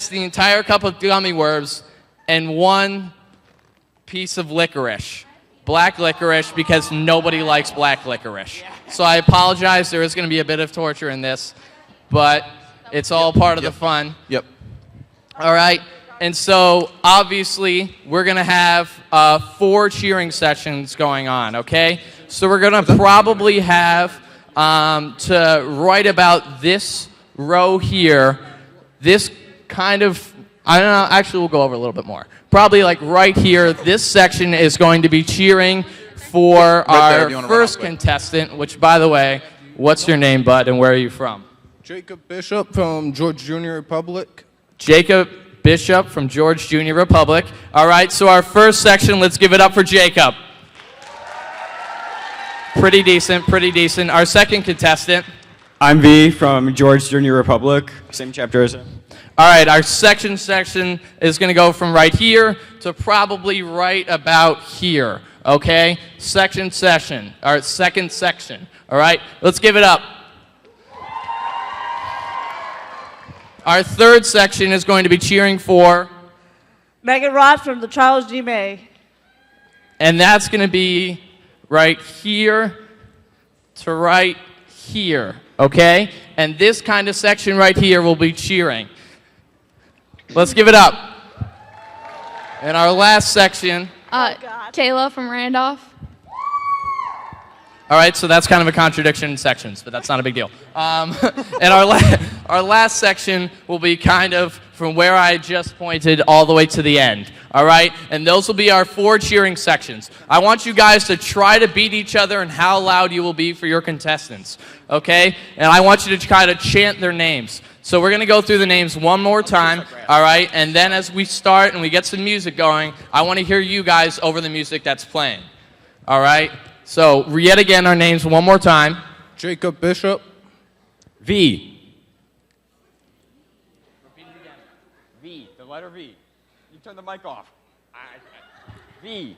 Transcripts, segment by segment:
the entire cup of gummy worms and 1 piece of licorice. Black licorice, because nobody likes black licorice. So I apologize. There is going to be a bit of torture in this, but it's all part of the fun. Yep. All right. And so, obviously, we're going to have 4 cheering sessions going on, okay? So we're going to probably have to right about this row here, this kind of, I don't know, actually we'll go over a little bit more. Probably like right here, this section is going to be cheering for our first contestant, which, by the way, what's your name, bud, and where are you from? Jacob Bishop from George Junior Republic. Jacob Bishop from George Junior Republic. All right, so our first section, let's give it up for Jacob. Pretty decent, pretty decent. Our second contestant. I'm V from George Junior Republic, same chapter as him. All right, our section is going to go from right here to probably right about here, okay? Second section. All right? Let's give it up. Our third section is going to be cheering for... Megan Roth from the Charles G. May. And that's going to be right here to right here, okay? And this kind of section right here will be cheering. Let's give it up. And our last section... Kayla from Randolph. All right, so that's kind of a contradiction in sections, but that's not a big deal. And our last section will be kind of from where I just pointed all the way to the end, all right? And those will be our 4 cheering sections. I want you guys to try to beat each other in how loud you will be for your contestants, okay? And I want you to kind of chant their names. So we're going to go through the names one more time, all right? And then as we start and we get some music going, I want to hear you guys over the music that's playing, all right? So, yet again, our names one more time. Jacob Bishop. V. Repeat it again. V, the letter V. You turn the mic off. V.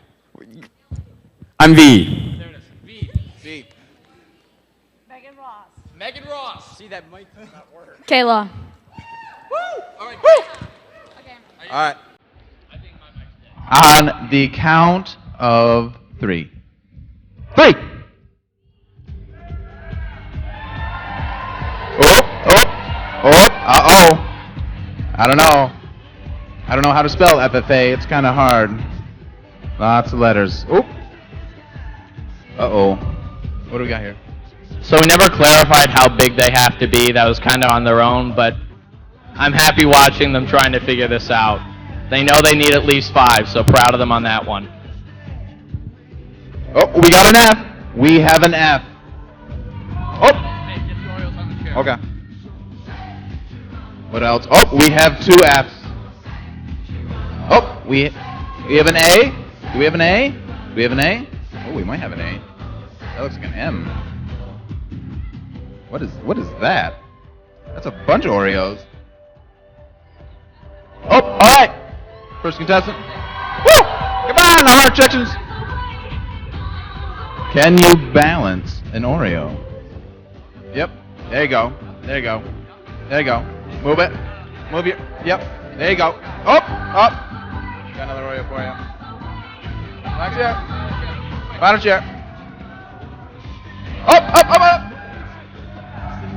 I'm V. There it is. V. V. Megan Ross. Megan Ross. See, that mic does not work. Kayla. Woo! All right, woo! Okay. All right. I think my mic's dead. On the count of 3. 3! Uh-oh. I don't know how to spell FFA. It's kind of hard. Lots of letters. Oop. Uh-oh. What do we got here? So we never clarified how big they have to be. That was kind of on their own, but I'm happy watching them trying to figure this out. They know they need at least 5, so proud of them on that one. Oh, we got an F. We have an F. Oh. Hey, get the Oreos on the chair. Okay. What else? Oh, we have 2 Fs. Oh, we have an A. Do we have an A? Do we have an A? Oh, we might have an A. That looks like an M. What is that? That's a bunch of Oreos. Oh, all right. First contestant. Woo! Come on, the heart sections. Can you balance an Oreo? Yep. There you go. There you go. There you go. Move it. Move your. Yep. There you go. Up. Up. Got another Oreo for you. Back chair. Bottom chair. Up. Up. Up. Up.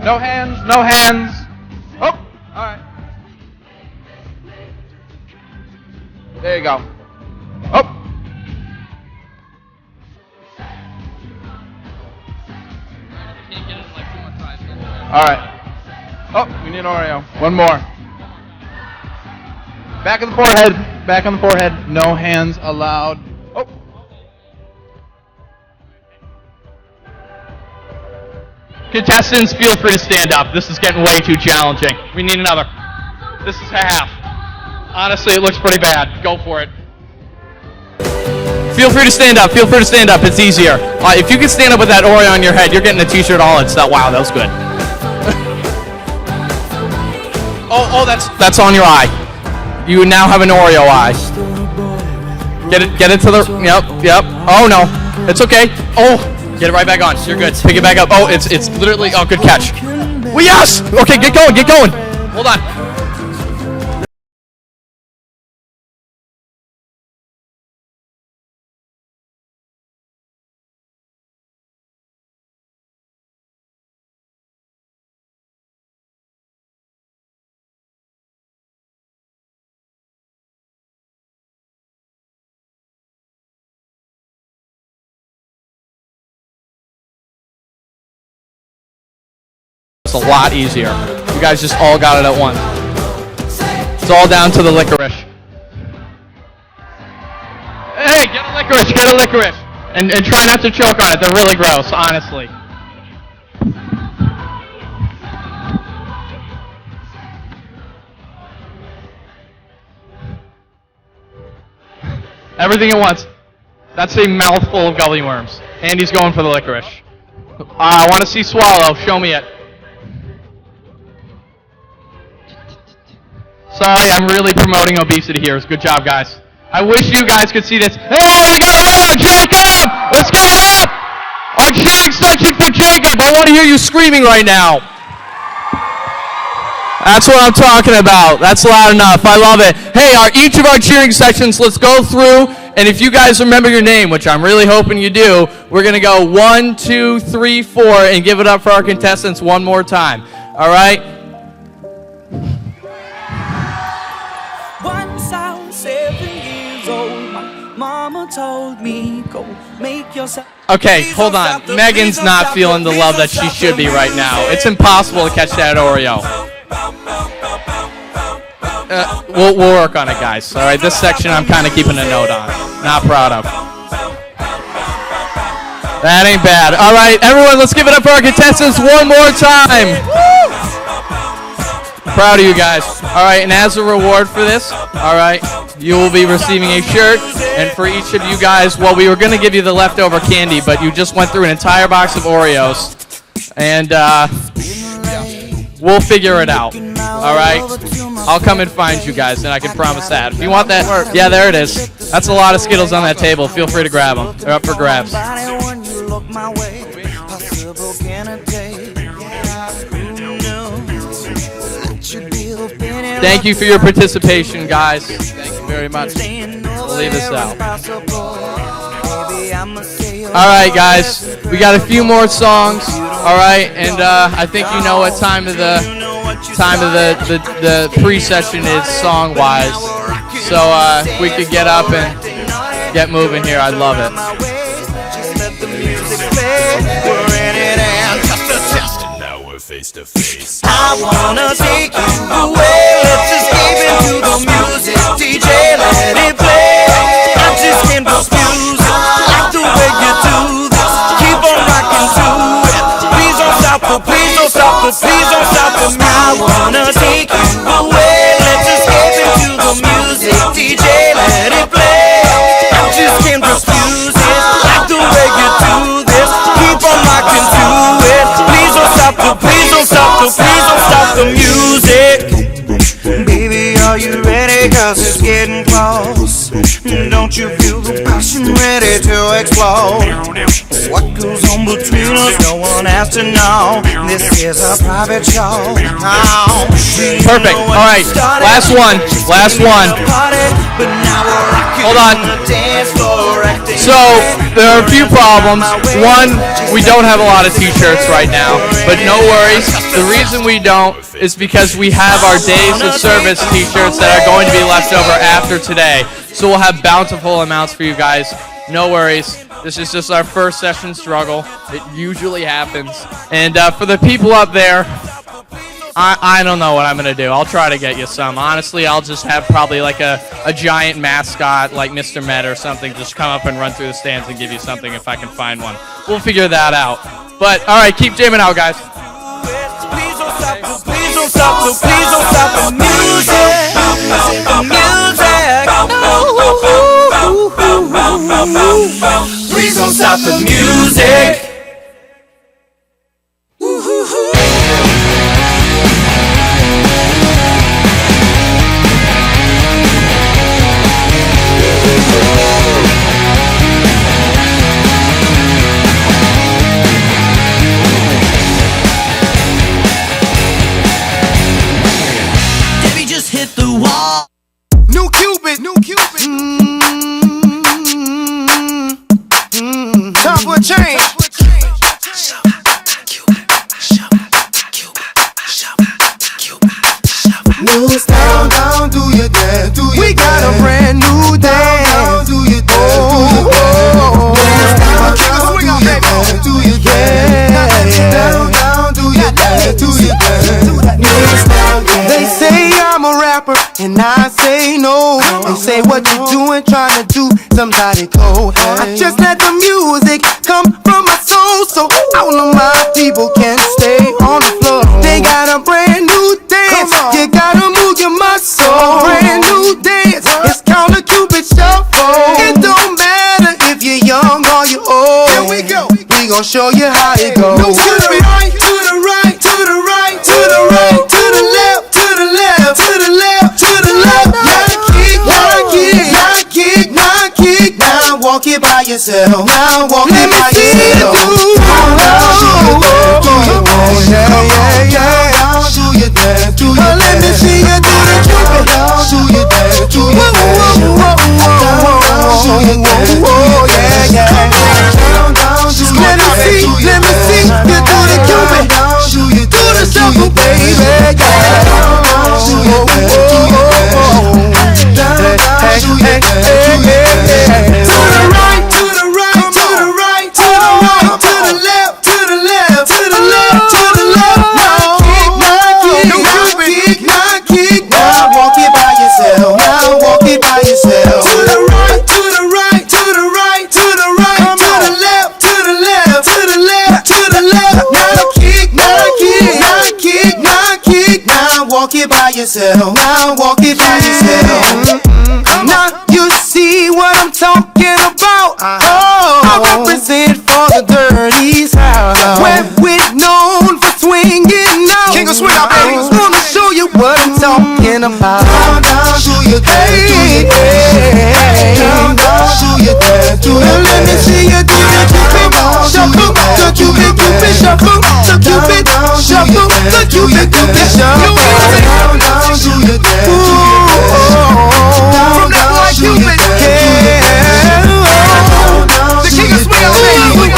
No hands. No hands. Oh. All right. There you go. Up. All right. Oh, we need an Oreo. One more. Back of the forehead. Back on the forehead. No hands allowed. Oh. Contestants, feel free to stand up. This is getting way too challenging. We need another. This is half. Honestly, it looks pretty bad. Go for it. Feel free to stand up. Feel free to stand up. It's easier. If you can stand up with that Oreo on your head, you're getting a T-shirt all in stuff. Wow, that was good. oh, that's on your eye. You now have an Oreo eye. Get it to the. Yep. Oh no, it's okay. Oh, get it right back on. You're good. Pick it back up. Oh, it's literally. Oh, good catch. Well, yes. Okay, get going. Hold on. a lot easier. You guys just all got it at once. It's all down to the licorice. Hey, get a licorice. And try not to choke on it. They're really gross, honestly. Everything at once. That's a mouthful of gully worms. Andy's going for the licorice. I want to see swallow. Show me it. Sorry, I'm really promoting obesity here. Good job, guys. I wish you guys could see this. Hey, we got Oreo! Jacob! Let's give it up! Our cheering section for Jacob. I want to hear you screaming right now. That's what I'm talking about. That's loud enough. I love it. Hey, each of our cheering sections, let's go through. And if you guys remember your name, which I'm really hoping you do, we're going to go 1, 2, 3, 4, and give it up for our contestants one more time. All right? Once I was 7 years old, my mama told me, go make yourself. Okay, hold on. Megan's not feeling the love that she should be right now. It's impossible to catch that Oreo. We'll work on it, guys. All right, this section I'm kind of keeping a note on. Not proud of. That ain't bad. All right, everyone, let's give it up for our contestants one more time. Proud of you guys. All right, and as a reward for this, all right, you will be receiving a shirt. And for each of you guys, well, we were going to give you the leftover candy, but you just went through an entire box of Oreos. And we'll figure it out. All right? I'll come and find you guys, and I can promise that. If you want that, yeah, there it is. That's a lot of Skittles on that table. Feel free to grab them. They're up for grabs. Thank you for your participation, guys. Thank you very much. We'll leave this out. All right, guys. We got a few more songs. All right, and I think you know what time of the pre-session is song-wise. So if we could get up and get moving here, I'd love it. Face to face. I wanna take you away. Let's escape into the music. DJ, let it play. I just can't refuse it. Like the way you do this. Keep on rocking to it. Please don't stop the, please don't stop the, please don't stop the music. I wanna take you away. Let's escape into the music. DJ, let it play. I just can't refuse it. Like the way you do this. Keep on rocking to it. Please don't stop the, please don't stop the music. Baby, are you ready? Cause it's getting close. Don't you feel the passion ready to explode? What goes on between us, no one has to know. This is a private show. Perfect. All right, last one. Hold on. So, there are a few problems. One, we don't have a lot of t-shirts right now, but no worries. The reason we don't is because we have our Days of Service t-shirts that are going to be left over after today. So we'll have bountiful amounts for you guys. No worries. This is just our first session struggle. It usually happens. And for the people up there, I don't know what I'm going to do. I'll try to get you some. Honestly, I'll just have probably like a giant mascot like Mr. Met or something just come up and run through the stands and give you something if I can find one. We'll figure that out. But, all right, keep jamming out, guys. Please don't stop the, please don't stop the, please don't stop the music. The music. Please don't stop the music. Debbie just hit the wall. New Cupid. Time for a change. News down, do your dance, we got a brand new dance. Down, do your dance, do your dance. Down, do your dance. dance, do your dance. They say I'm a rapper, and I say no. They say what you doing, trying to do somebody cold. I just let the music come from my soul, so all of my people can stay on the floor. They got a brand new dance, you gotta move your muscle. Brand new dance, it's called a Cupid Shuffle. It don't matter if you're young or you're old. Here we go. We gon' show you how it goes. To the right, to the right, to the right, to the right, to the left, to the left, to the left, to the left. Now kick, now kick, now kick, now kick. Now walk it by yourself. Now walk it by yourself. Do your dance, do your dance. Let me see you do the Cupid. Do your dance, do your dance. Do your dance, yeah, yeah. Let me see you do the Cupid. Do the shuffle, baby, yeah. Do your dance, do your dance. To the right, to the right, to the right, to the right, to the left, to the left, to the left, to the left. Now kick, now kick. Now walk it by yourself. Now walk it by yourself. To the right, to the right, to the right, to the right, to the left, to the left, to the left, to the left. Now kick, now kick, now kick, now kick. Now walk it by yourself. Now walk it by yourself. Now you see what I'm talking about. I represent for the dirty South, where we're known for swinging out. King of swing out, baby. I wanna show you what I'm talking about. Down, down, do your dance, do your dance. Down, down, do your dance, do your dance. Let me see you do the Cupid Shuffle, the Cupid Cupid Shuffle, the Cupid Shuffle, the Cupid Cupid Shuffle. Down, down, do your dance, do your dance. From that boy Cupid, yeah. The king of swing out, baby.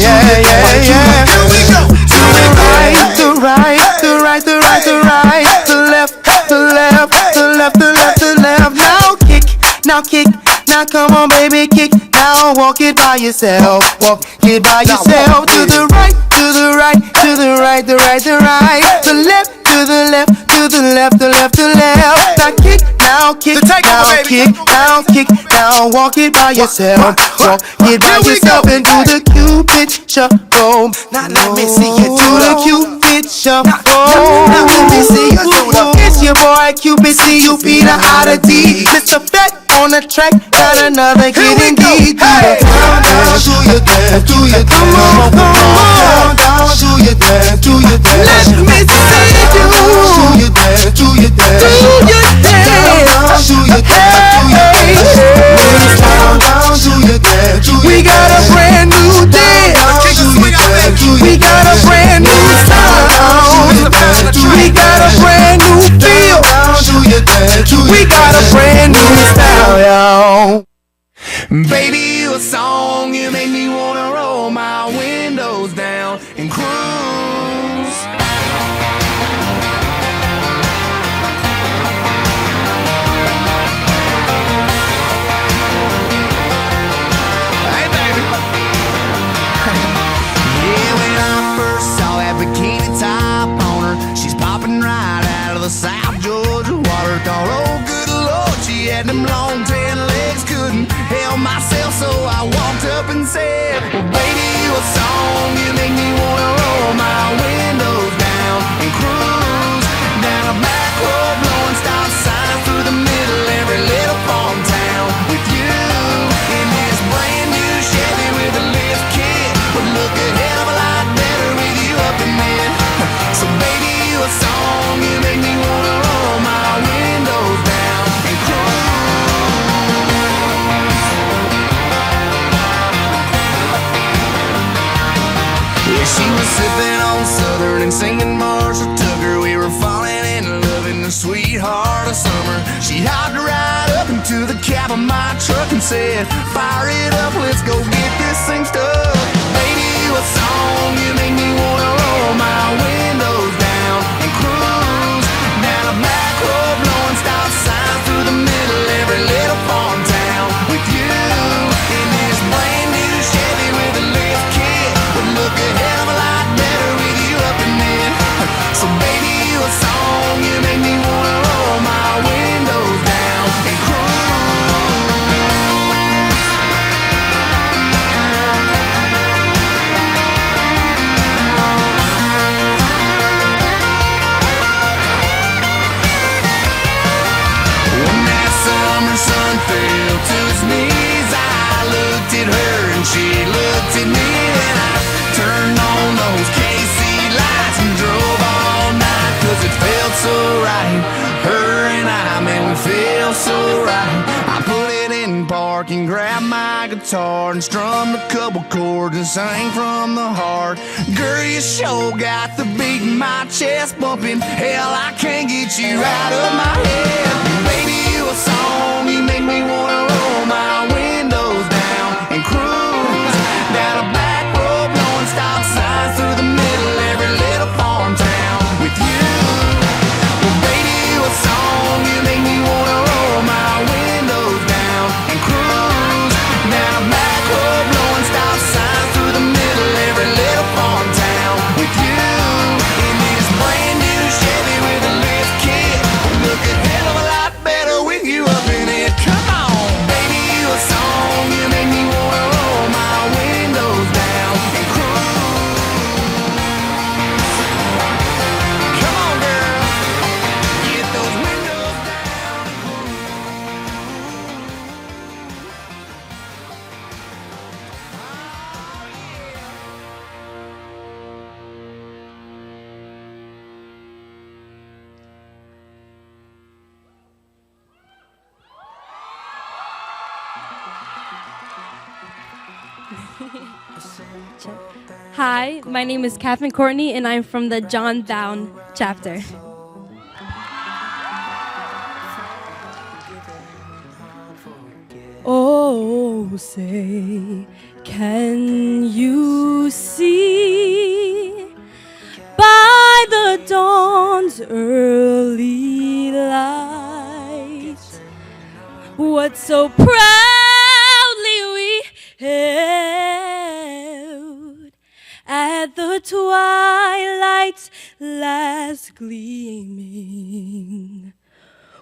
Yeah, yeah, yeah. Here we go. To the right, the right, the right, the right, the right, the left, the left, the left, the left, the left. Now kick, now kick, now come on, baby, kick. Now walk it by yourself, walk it by yourself. To the right, to the right, to the right, the right, the right, the left, to the left, to the left, the left, the left. Now kick, now kick, now kick, now kick, now walk it by yourself, walk it by yourself and do the Cupid Shuffle. Now let me see you do the Cupid Shuffle. Now let me see you do the. It's your boy Cupid, C-U-P, the I-D. Mr. Fat on the track, got another hit indeed. Down, down, do your dance, do your dance. Come on, down, down, do your dance, do your dance. Let me see you do your dance, do your dance, do your dance. Down, down, do your dance, do your dance. Down, down, do your dance, do your dance. We got a brand new dance. We got a brand new sound. We got a brand new feel. We got a brand new style, yo. Baby, you a song, you make me wanna roll my windows down and cruise. Hey, baby. Yeah, when I first saw that bikini top on her, she's popping right out of the South Georgia water. Thought, oh, good Lord, she had them long tan legs, couldn't help myself, so I walked up and said, well, baby, you a song, you make me wanna roll my windows down and cruise down a back road, blowing stop signs through the middle every little farm town with you in this brand new Chevy with a lift kit. Would look a hell of a lot better with you up in it. So baby, you a song, you make me wanna roll my windows down and cruise. Yeah, she was sipping on Southern and singing Marshall Tucker. We were falling in love in the sweetheart of summer. She hopped right up into the cab of my truck and said, fire it up, let's go get this thing stuck. Baby, you a song, you make me wanna roll my windows down and cruise down a back road, blowing stop signs through the middle every little farm town with you in this brand new Chevy with a lift kit. Would look a hell of a lot better can grab my guitar and strum a couple chords and sing from the heart. Girl, you sure got the beat in my chest bumping. Hell, I can't get you out of my head. Baby, you a song, you make me wanna roll my windows down and cruise down a back road, blowing stop signs through the middle of every little farm town with you. Well, baby, you a song, you make me wanna roll my windows down and cruise down a back road, blowing stop signs through the middle of every little farm town with you. In this brand new Chevy with a lift kit, look a hell of a lot better with you up in it. Come on, baby, you a song, you make me wanna roll my windows down and cruise. Come on, girl, get those windows down and Hi, my name is Catherine Courtney, and I'm from the John Down chapter. Oh, say, can you see by the dawn's early light what so proudly we held at the twilight's last gleaming,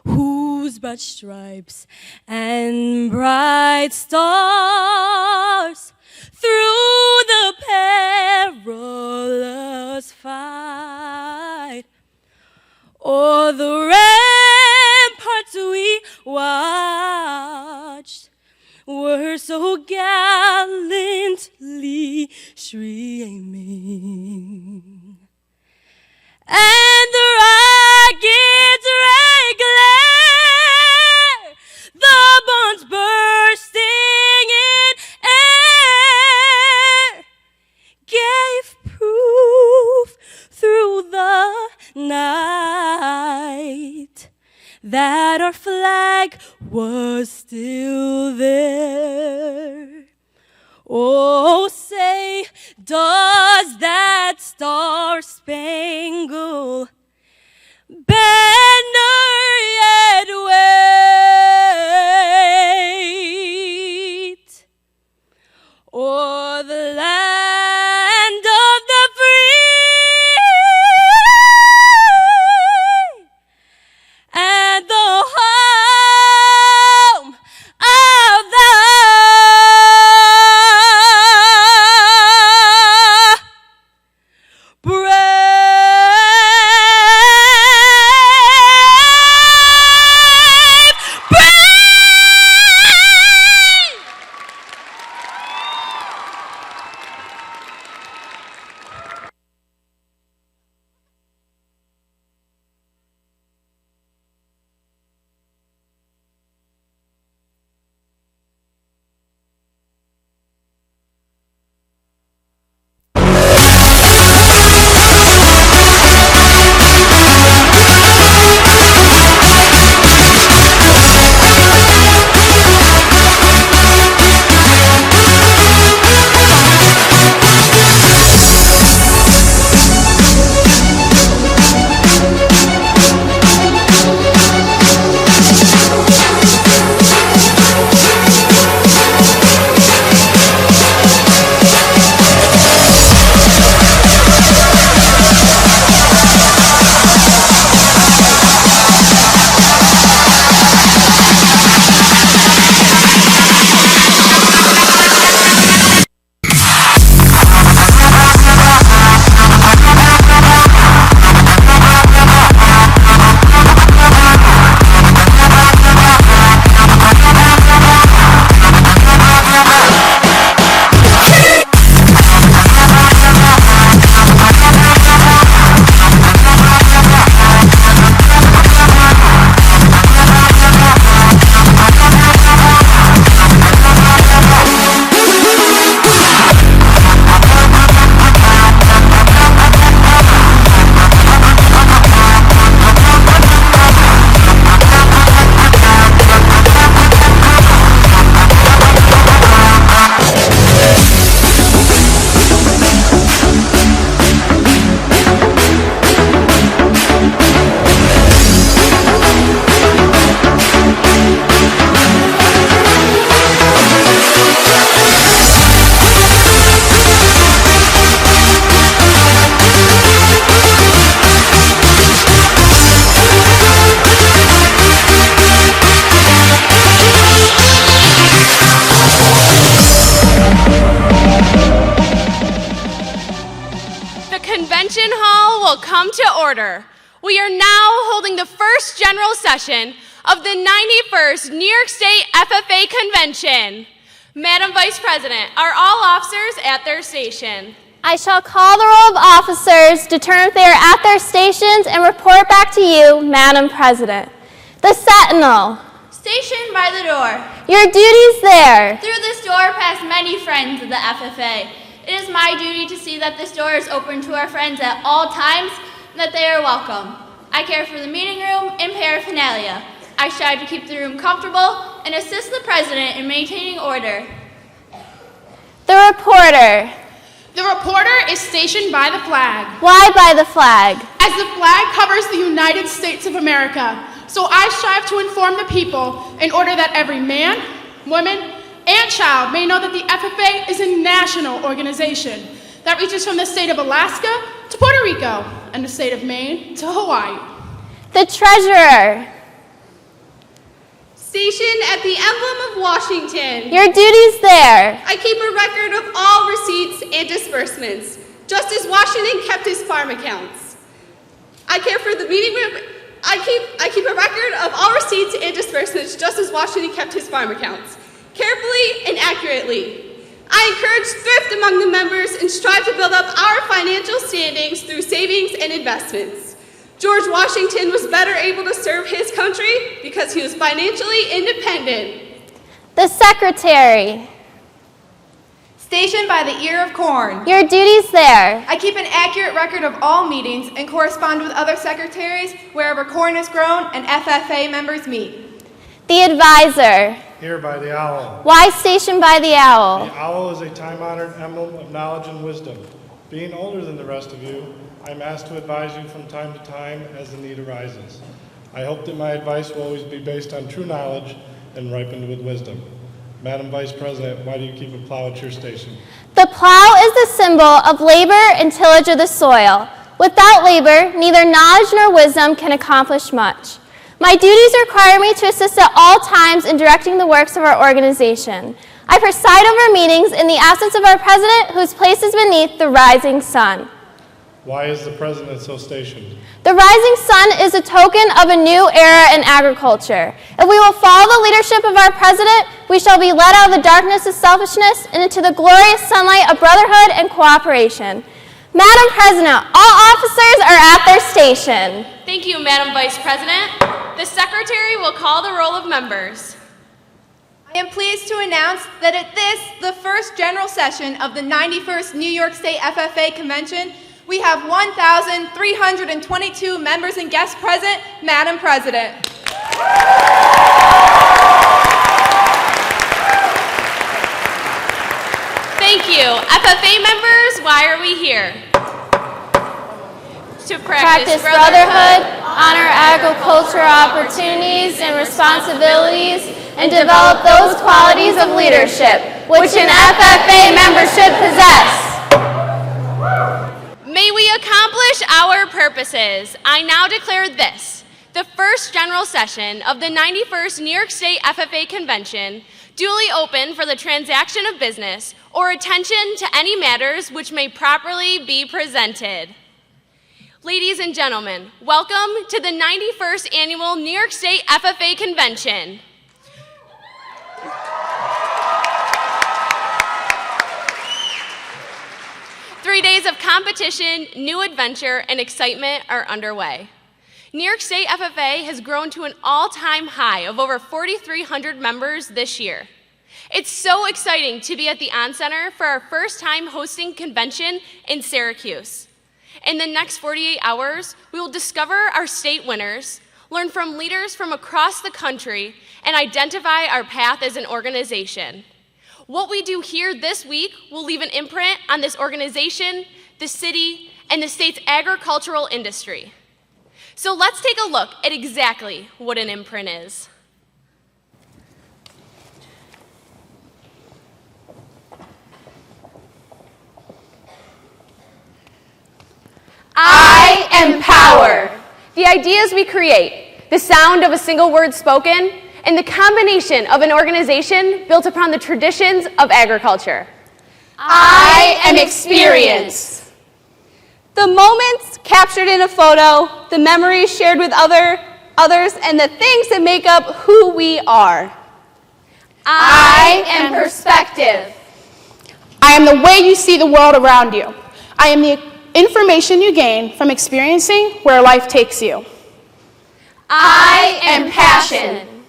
whose bright stripes and bright stars through the perilous fight o'er the ramparts we watched were so gallantly streaming, and the ragged red glare, the bombs bursting in air, gave proof through the night that our flag was still there. Oh, say, does that star-spangled banner yet wait o'er the land of the free and the home of the brave? order. We are now holding the first general session of the 91st New York State FFA Convention. Madam Vice President, are all officers at their station? I shall call the roll of officers, determine if they are at their stations, and report back to you, Madam President. The Sentinel. Stationed by the door. Your duties there. Through this door pass many friends of the FFA. It is my duty to see that this door is open to our friends at all times and that they are welcome. I care for the meeting room and paraphernalia. I strive to keep the room comfortable and assist the President in maintaining order. The Reporter. The reporter is stationed by the flag. Why by the flag? As the flag covers the United States of America, so I strive to inform the people in order that every man, woman, and child may know that the FFA is a national organization that reaches from the state of Alaska to Puerto Rico and the state of Maine to Hawaii. The Treasurer. Stationed at the emblem of Washington. Your duties there. I keep a record of all receipts and disbursements, just as Washington kept his farm accounts. I care for the meeting room. I keep a record of all receipts and disbursements, just as Washington kept his farm accounts, carefully and accurately. I encourage thrift among the members and strive to build up our financial standings through savings and investments. George Washington was better able to serve his country because he was financially independent. The Secretary. Stationed by the ear of corn. Your duties there. I keep an accurate record of all meetings and correspond with other secretaries wherever corn is grown and FFA members meet. The Advisor. Here by the owl. Why stationed by the owl? The owl is a time-honored emblem of knowledge and wisdom. Being older than the rest of you, I'm asked to advise you from time to time as the need arises. I hope that my advice will always be based on true knowledge and ripened with wisdom. Madam Vice President, why do you keep a plow at your station? The plow is the symbol of labor and tillage of the soil. Without labor, neither knowledge nor wisdom can accomplish much. My duties require me to assist at all times in directing the works of our organization. I preside over meetings in the absence of our president, whose place is beneath the rising sun. Why is the president so stationed? The rising sun is a token of a new era in agriculture. If we will follow the leadership of our president, we shall be led out of the darkness of selfishness and into the glorious sunlight of brotherhood and cooperation. Madam President, all officers are at their station. Thank you, Madam Vice President. The Secretary will call the roll of members. I am pleased to announce that at this, the first general session of the 91st New York State FFA Convention, we have 1,322 members and guests present, Madam President. Thank you. FFA members, why are we here? To practice brotherhood, honor agricultural opportunities and responsibilities, and develop those qualities of leadership which an FFA membership possess. May we accomplish our purposes. I now declare this, the first general session of the 91st New York State FFA Convention, duly open for the transaction of business or attention to any matters which may properly be presented. Ladies and gentlemen, welcome to the 91st Annual New York State FFA Convention. Three days of competition, new adventure, and excitement are underway. New York State FFA has grown to an all-time high of over 4,300 members this year. It's so exciting to be at the On Center for our first time hosting convention in Syracuse. In the next 48 hours, we will discover our state winners, learn from leaders from across the country, and identify our path as an organization. What we do here this week will leave an imprint on this organization, the city, and the state's agricultural industry. So let's take a look at exactly what an imprint is. I am power. The ideas we create, the sound of a single word spoken, and the combination of an organization built upon the traditions of agriculture. I am experience. The moments captured in a photo, the memories shared with others, and the things that make up who we are. I am perspective. I am the way you see the world around you. I am the information you gain from experiencing where life takes you. I am passion.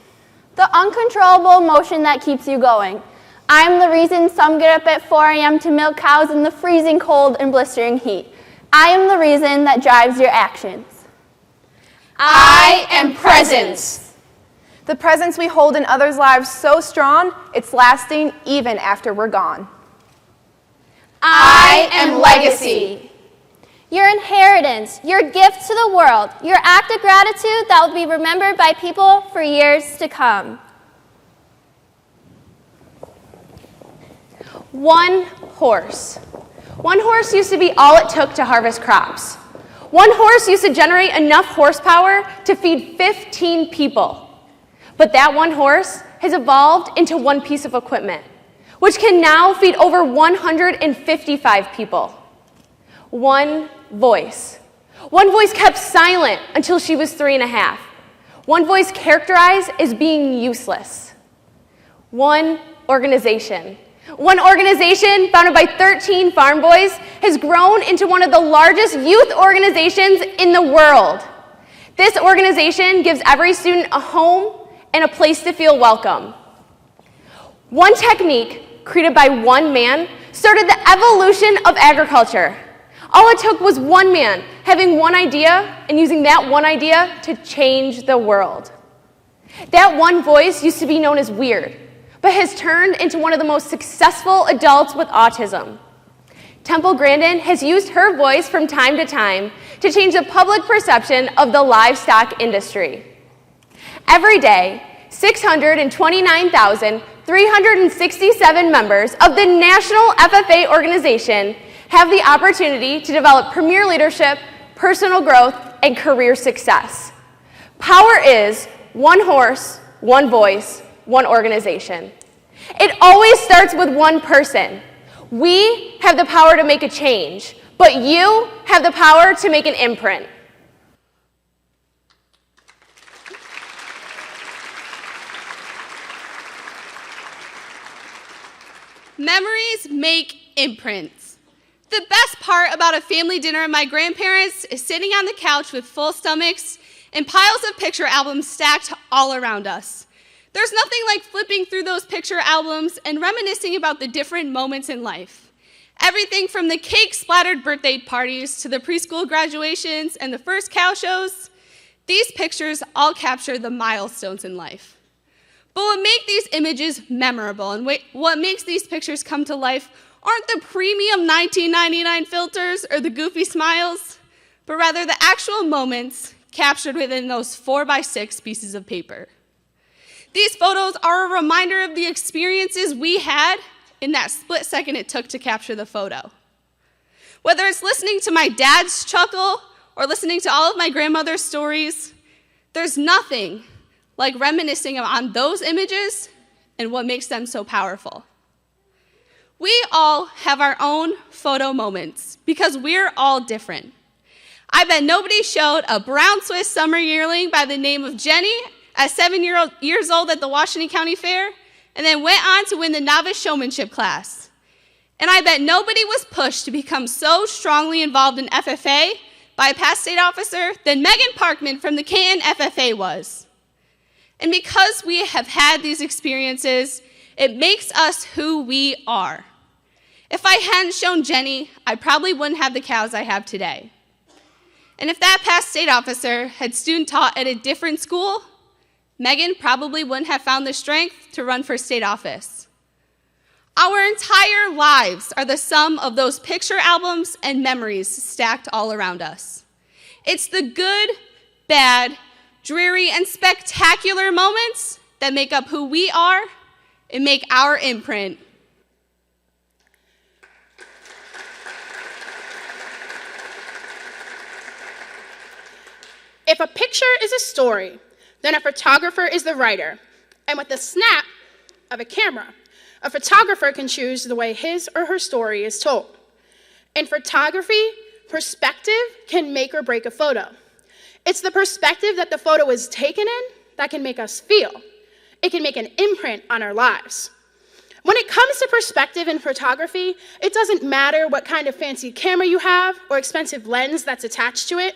The uncontrollable emotion that keeps you going. I am the reason some get up at 4 a.m. to milk cows in the freezing cold and blistering heat. I am the reason that drives your actions. I am presence. The presence we hold in others' lives so strong, it's lasting even after we're gone. I am legacy. Your inheritance, your gift to the world, your act of gratitude that will be remembered by people for years to come. One horse. One horse used to be all it took to harvest crops. One horse used to generate enough horsepower to feed 15 people. But that one horse has evolved into one piece of equipment, which can now feed over 155 people. One voice. One voice kept silent until she was 3.5. One voice characterized as being useless. One organization. One organization founded by 13 farm boys has grown into one of the largest youth organizations in the world. This organization gives every student a home and a place to feel welcome. One technique created by one man started the evolution of agriculture. All it took was one man having one idea and using that one idea to change the world. That one voice used to be known as weird, but has turned into one of the most successful adults with autism. Temple Grandin has used her voice from time to time to change the public perception of the livestock industry. Every day, 629,367 members of the National FFA organization have the opportunity to develop premier leadership, personal growth, and career success. Power is one horse, one voice, one organization. It always starts with one person. We have the power to make a change, but you have the power to make an imprint. Memories make imprints. The best part about a family dinner at my grandparents' is sitting on the couch with full stomachs and piles of picture albums stacked all around us. There's nothing like flipping through those picture albums and reminiscing about the different moments in life. Everything from the cake-splattered birthday parties to the preschool graduations and the first cow shows, these pictures all capture the milestones in life. But what makes these images memorable and what makes these pictures come to life aren't the premium $19.99 filters or the goofy smiles, but rather the actual moments captured within those 4x6 pieces of paper. These photos are a reminder of the experiences we had in that split second it took to capture the photo. Whether it's listening to my dad's chuckle or listening to all of my grandmother's stories, there's nothing like reminiscing on those images and what makes them so powerful. We all have our own photo moments because we're all different. I bet nobody showed a brown Swiss summer yearling by the name of Jenny at 7 years old at the Washington County Fair, and then went on to win the novice showmanship class. And I bet nobody was pushed to become so strongly involved in FFA by a past state officer than Megan Parkman from the Canton FFA was. And because we have had these experiences, it makes us who we are. If I hadn't shown Jenny, I probably wouldn't have the cows I have today. And if that past state officer had student taught at a different school, Megan probably wouldn't have found the strength to run for state office. Our entire lives are the sum of those picture albums and memories stacked all around us. It's the good, bad, dreary, and spectacular moments that make up who we are and make our imprint. If a picture is a story, then a photographer is the writer. And with the snap of a camera, a photographer can choose the way his or her story is told. In photography, Perspective can make or break a photo. It's the perspective that the photo is taken in that can make us feel. It can make an imprint on our lives. When it comes to perspective in photography, it doesn't matter what kind of fancy camera you have or expensive lens that's attached to it,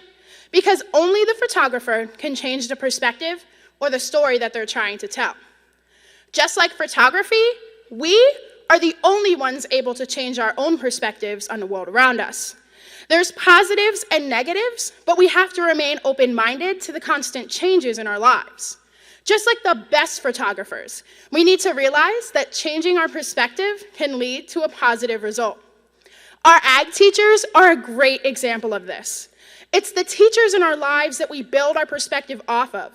because only the photographer can change the perspective or the story that they're trying to tell. Just like photography, we are the only ones able to change our own perspectives on the world around us. There's positives and negatives, but we have to remain open-minded to the constant changes in our lives. Just like the best photographers, we need to realize that changing our perspective can lead to a positive result. Our ag teachers are a great example of this. It's the teachers in our lives that we build our perspective off of.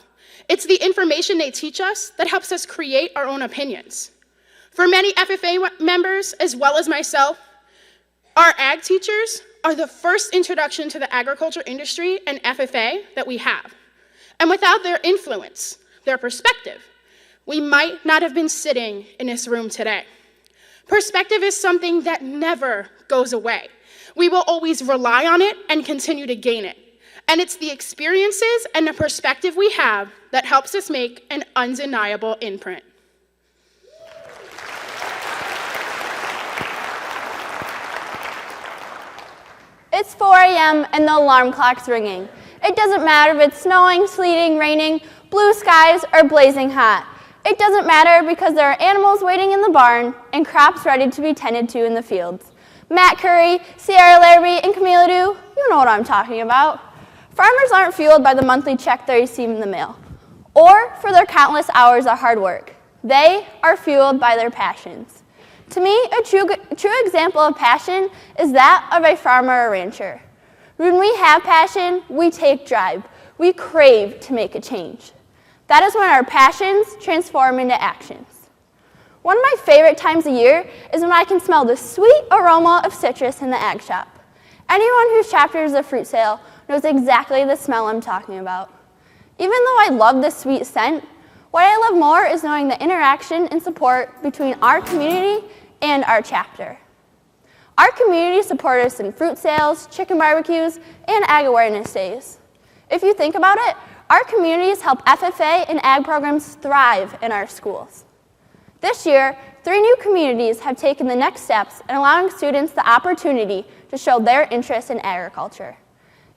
It's the information they teach us that helps us create our own opinions. For many FFA members, as well as myself, our ag teachers are the first introduction to the agriculture industry and FFA that we have. And without their influence, their perspective, we might not have been sitting in this room today. Perspective is something that never goes away. We will always rely on it and continue to gain it. And it's the experiences and the perspective we have that helps us make an undeniable imprint. It's 4 a.m. and the alarm clock's ringing. It doesn't matter if it's snowing, sleeting, raining, blue skies, or blazing hot. It doesn't matter because there are animals waiting in the barn and crops ready to be tended to in the fields. Matt Curry, Sierra Larrabee, and Camila Du, you know what I'm talking about. Farmers aren't fueled by the monthly check they receive in the mail, or for their countless hours of hard work. They are fueled by their passions. To me, a true example of passion is that of a farmer or rancher. When we have passion, we take drive. We crave to make a change. That is when our passions transform into actions. One of my favorite times of year is when I can smell the sweet aroma of citrus in the ag shop. Anyone whose chapter is a fruit sale knows exactly the smell I'm talking about. Even though I love the sweet scent, what I love more is knowing the interaction and support between our community and our chapter. Our community supports us in fruit sales, chicken barbecues, and ag awareness days. If you think about it, our communities help FFA and ag programs thrive in our schools. This year, 3 new communities have taken the next steps in allowing students the opportunity to show their interest in agriculture.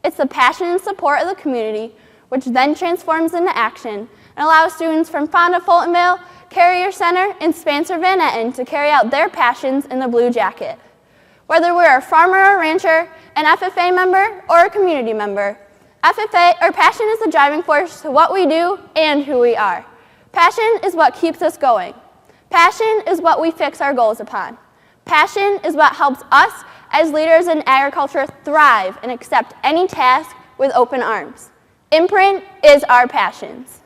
It's the passion and support of the community, which then transforms into action and allows students from Fonda Fultonville, Carrier Center, and Spencer Van Etten to carry out their passions in the blue jacket. Whether we're a farmer or rancher, an FFA member, or a community member, FFA, or passion is the driving force to what we do and who we are. Passion is what keeps us going. Passion is what we fix our goals upon. Passion is what helps us as leaders in agriculture thrive and accept any task with open arms. Imprint is our passions.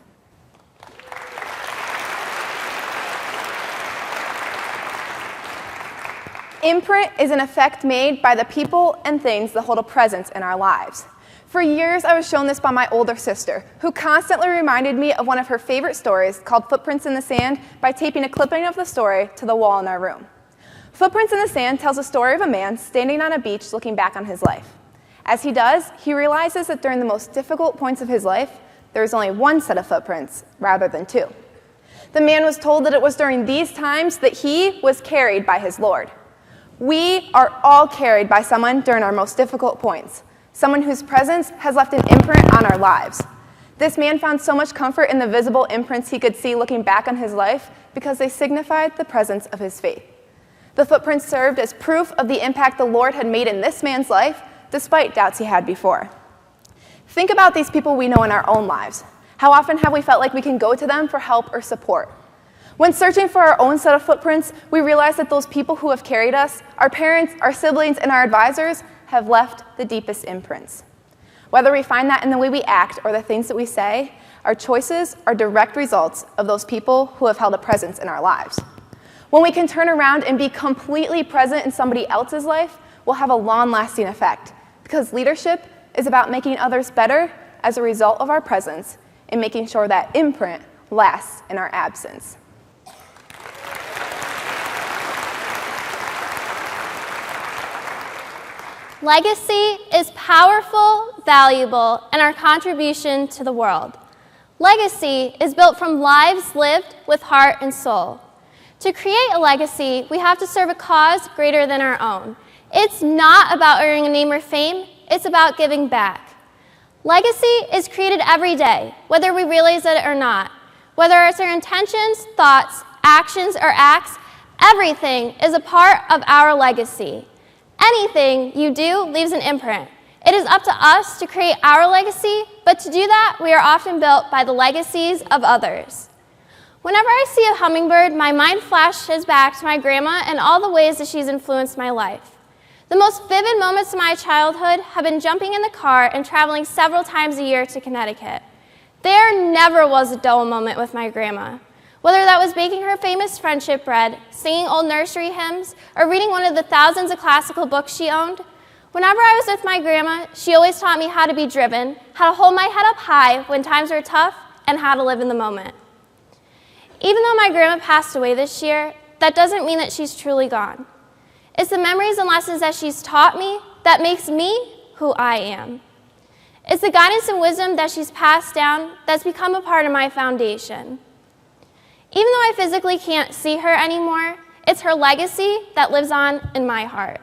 Imprint is an effect made by the people and things that hold a presence in our lives. For years, I was shown this by my older sister, who constantly reminded me of one of her favorite stories called Footprints in the Sand by taping a clipping of the story to the wall in our room. Footprints in the Sand tells a story of a man standing on a beach looking back on his life. As he does, he realizes that during the most difficult points of his life, there is only one set of footprints rather than 2. The man was told that it was during these times that he was carried by his Lord. We are all carried by someone during our most difficult points, someone whose presence has left an imprint on our lives. This man found so much comfort in the visible imprints he could see looking back on his life because they signified the presence of his faith. The footprints served as proof of the impact the Lord had made in this man's life, despite doubts he had before. Think about these people we know in our own lives. How often have we felt like we can go to them for help or support? When searching for our own set of footprints, we realize that those people who have carried us, our parents, our siblings, and our advisors, have left the deepest imprints. Whether we find that in the way we act or the things that we say, our choices are direct results of those people who have held a presence in our lives. When we can turn around and be completely present in somebody else's life, we'll have a long-lasting effect, because leadership is about making others better as a result of our presence and making sure that imprint lasts in our absence. Legacy is powerful, valuable, and our contribution to the world. Legacy is built from lives lived with heart and soul. To create a legacy, we have to serve a cause greater than our own. It's not about earning a name or fame, it's about giving back. Legacy is created every day, whether we realize it or not. Whether it's our intentions, thoughts, actions, or acts, everything is a part of our legacy. Anything you do leaves an imprint. It is up to us to create our legacy, but to do that, we are often built by the legacies of others. Whenever I see a hummingbird, my mind flashes back to my grandma and all the ways that she's influenced my life. The most vivid moments of my childhood have been jumping in the car and traveling several times a year to Connecticut. There never was a dull moment with my grandma. Whether that was baking her famous friendship bread, singing old nursery hymns, or reading one of the thousands of classical books she owned, whenever I was with my grandma, she always taught me how to be driven, how to hold my head up high when times were tough, and how to live in the moment. Even though my grandma passed away this year, that doesn't mean that she's truly gone. It's the memories and lessons that she's taught me that makes me who I am. It's the guidance and wisdom that she's passed down that's become a part of my foundation. Even though I physically can't see her anymore, it's her legacy that lives on in my heart.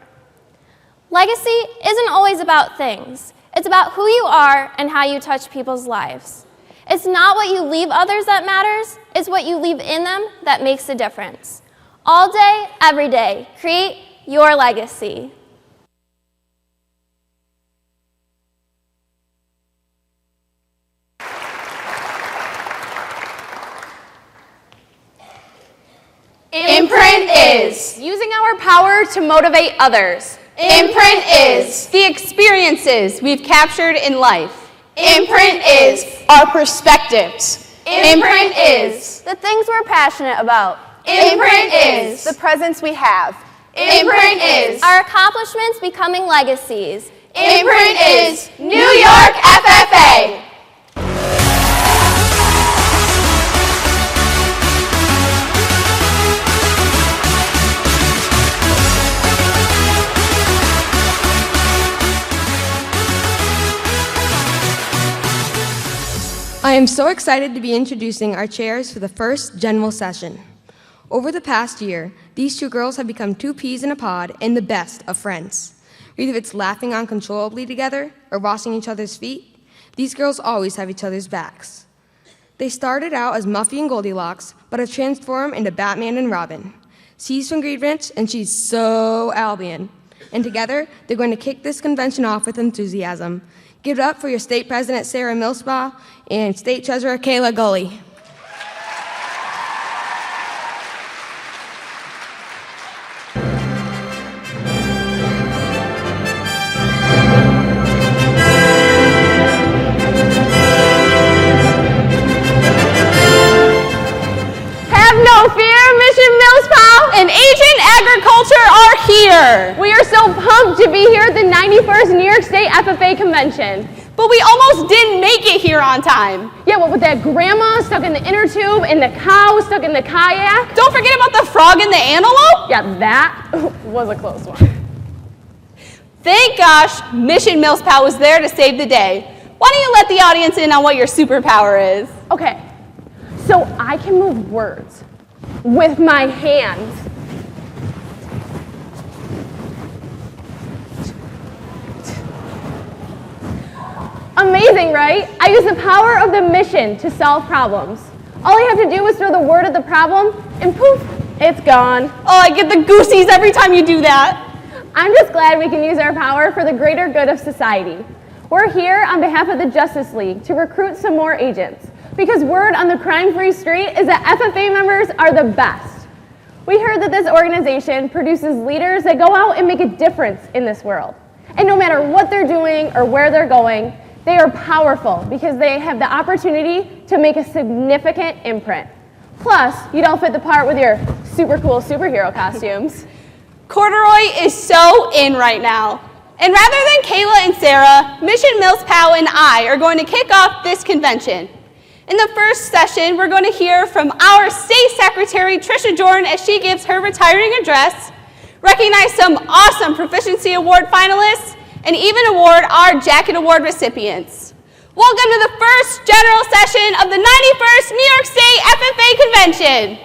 Legacy isn't always about things. It's about who you are and how you touch people's lives. It's not what you leave others that matters, it's what you leave in them that makes a difference. All day, every day, create your legacy. Imprint is using our power to motivate others. Imprint is the experiences we've captured in life. Imprint is our perspectives. Imprint is the things we're passionate about. Imprint is the presence we have. Imprint is our accomplishments becoming legacies. Imprint is New York FFA. I am so excited to be introducing our chairs for the first general session. Over the past year, these two girls have become two peas in a pod and the best of friends. Either it's laughing uncontrollably together or washing each other's feet, these girls always have each other's backs. They started out as Muffy and Goldilocks, but have transformed into Batman and Robin. She's from Greenwich and she's so Albion. And together, they're going to kick this convention off with enthusiasm. Give it up for your state president, Sarah Millspaugh, and state treasurer, Kayla Gully. Have no fear, Mission Millspaugh and Agent Agriculture are here. We are so pumped to be here at the 91st New York State FFA Convention. But we almost didn't make it here on time. Yeah, what with that grandma stuck in the inner tube and the cow stuck in the kayak. Don't forget about the frog and the antelope. Yeah, that was a close one. Thank gosh Mission Millspaugh was there to save the day. Why don't you let the audience in on what your superpower is? Okay, so I can move words with my hands. Amazing, right? I use the power of the mission to solve problems. All I have to do is throw the word at the problem, and poof, it's gone. Oh, I get the goosies every time you do that. I'm just glad we can use our power for the greater good of society. We're here on behalf of the Justice League to recruit some more agents, because word on the crime-free street is that FFA members are the best. We heard that this organization produces leaders that go out and make a difference in this world. And no matter what they're doing or where they're going, they are powerful because they have the opportunity to make a significant imprint. Plus, you'd all fit the part with your super cool superhero costumes. Corduroy is so in right now. And rather than Kayla and Sarah, Mission Millspaugh and I are going to kick off this convention. In the first session, we're going to hear from our State Secretary, Trisha Jordan, as she gives her retiring address, recognize some awesome Proficiency Award finalists, and even award our Jacket Award recipients. Welcome to the first general session of the 91st New York State FFA Convention.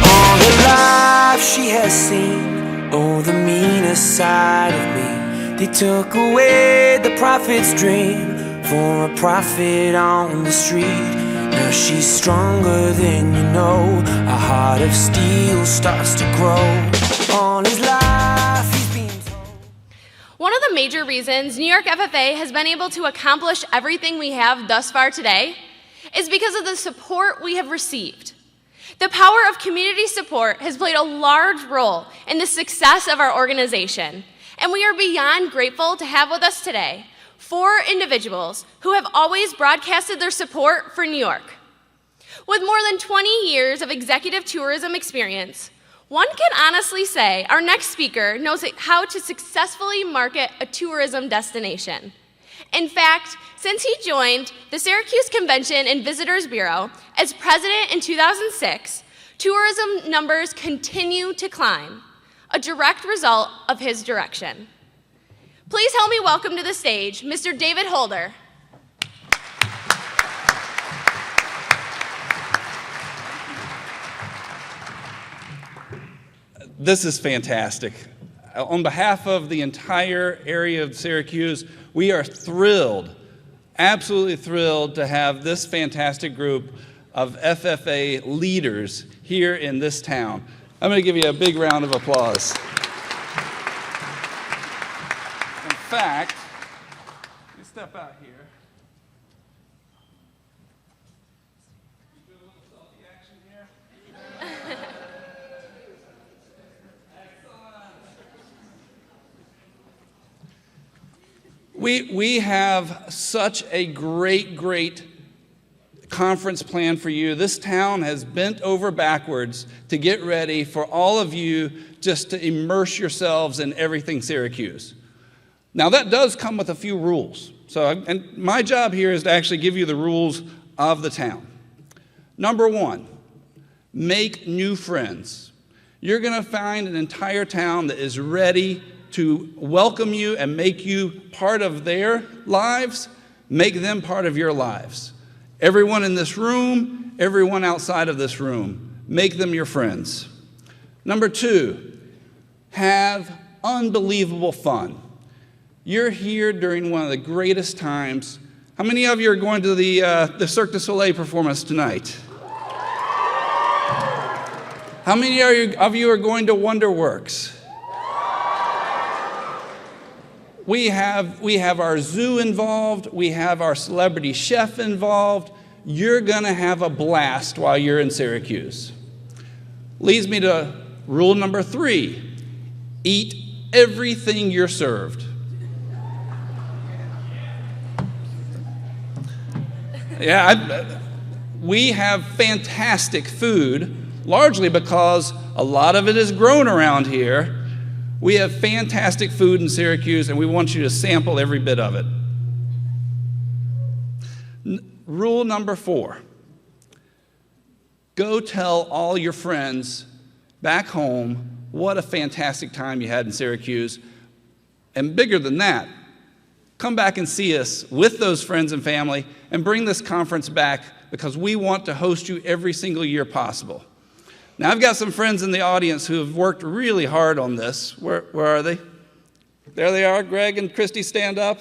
All her life she has seen, oh, the meanest side of me. They took away the prophet's dream for a prophet on the street. Now she's stronger than you know. A heart of steel starts to grow. All his life he's been told. One of the major reasons New York FFA has been able to accomplish everything we have thus far today is because of the support we have received. The power of community support has played a large role in the success of our organization, and we are beyond grateful to have with us today 4 individuals who have always broadcasted their support for New York. With more than 20 years of executive tourism experience, one can honestly say our next speaker knows how to successfully market a tourism destination. In fact, since he joined the Syracuse Convention and Visitors Bureau as president in 2006, tourism numbers continue to climb, a direct result of his direction. Please help me welcome to the stage Mr. David Holder. This is fantastic. On behalf of the entire area of Syracuse, we are thrilled, absolutely thrilled to have this fantastic group of FFA leaders here in this town. I'm going to give you a big round of applause. In fact, let me step out here. Do a little selfie action here. We have such a great conference plan for you. This town has bent over backwards to get ready for all of you just to immerse yourselves in everything Syracuse. Now that does come with a few rules. And my job here is to actually give you the rules of the town. Number 1, make new friends. You're going to find an entire town that is ready to welcome you and make you part of their lives, make them part of your lives. Everyone in this room, everyone outside of this room, make them your friends. Number 2, have unbelievable fun. You're here during one of the greatest times. How many of you are going to the Cirque du Soleil performance tonight? How many of you are going to Wonderworks? We have our zoo involved. We have our celebrity chef involved. You're going to have a blast while you're in Syracuse. Leads me to rule number 3. Eat everything you're served. We have fantastic food, largely because a lot of it is grown around here. We have fantastic food in Syracuse, and we want you to sample every bit of it. Rule number 4. Go tell all your friends back home what a fantastic time you had in Syracuse. And bigger than that, come back and see us with those friends and family and bring this conference back, because we want to host you every single year possible. Now, I've got some friends in the audience who have worked really hard on this. Where are they? There they are. Greg and Christy, stand up.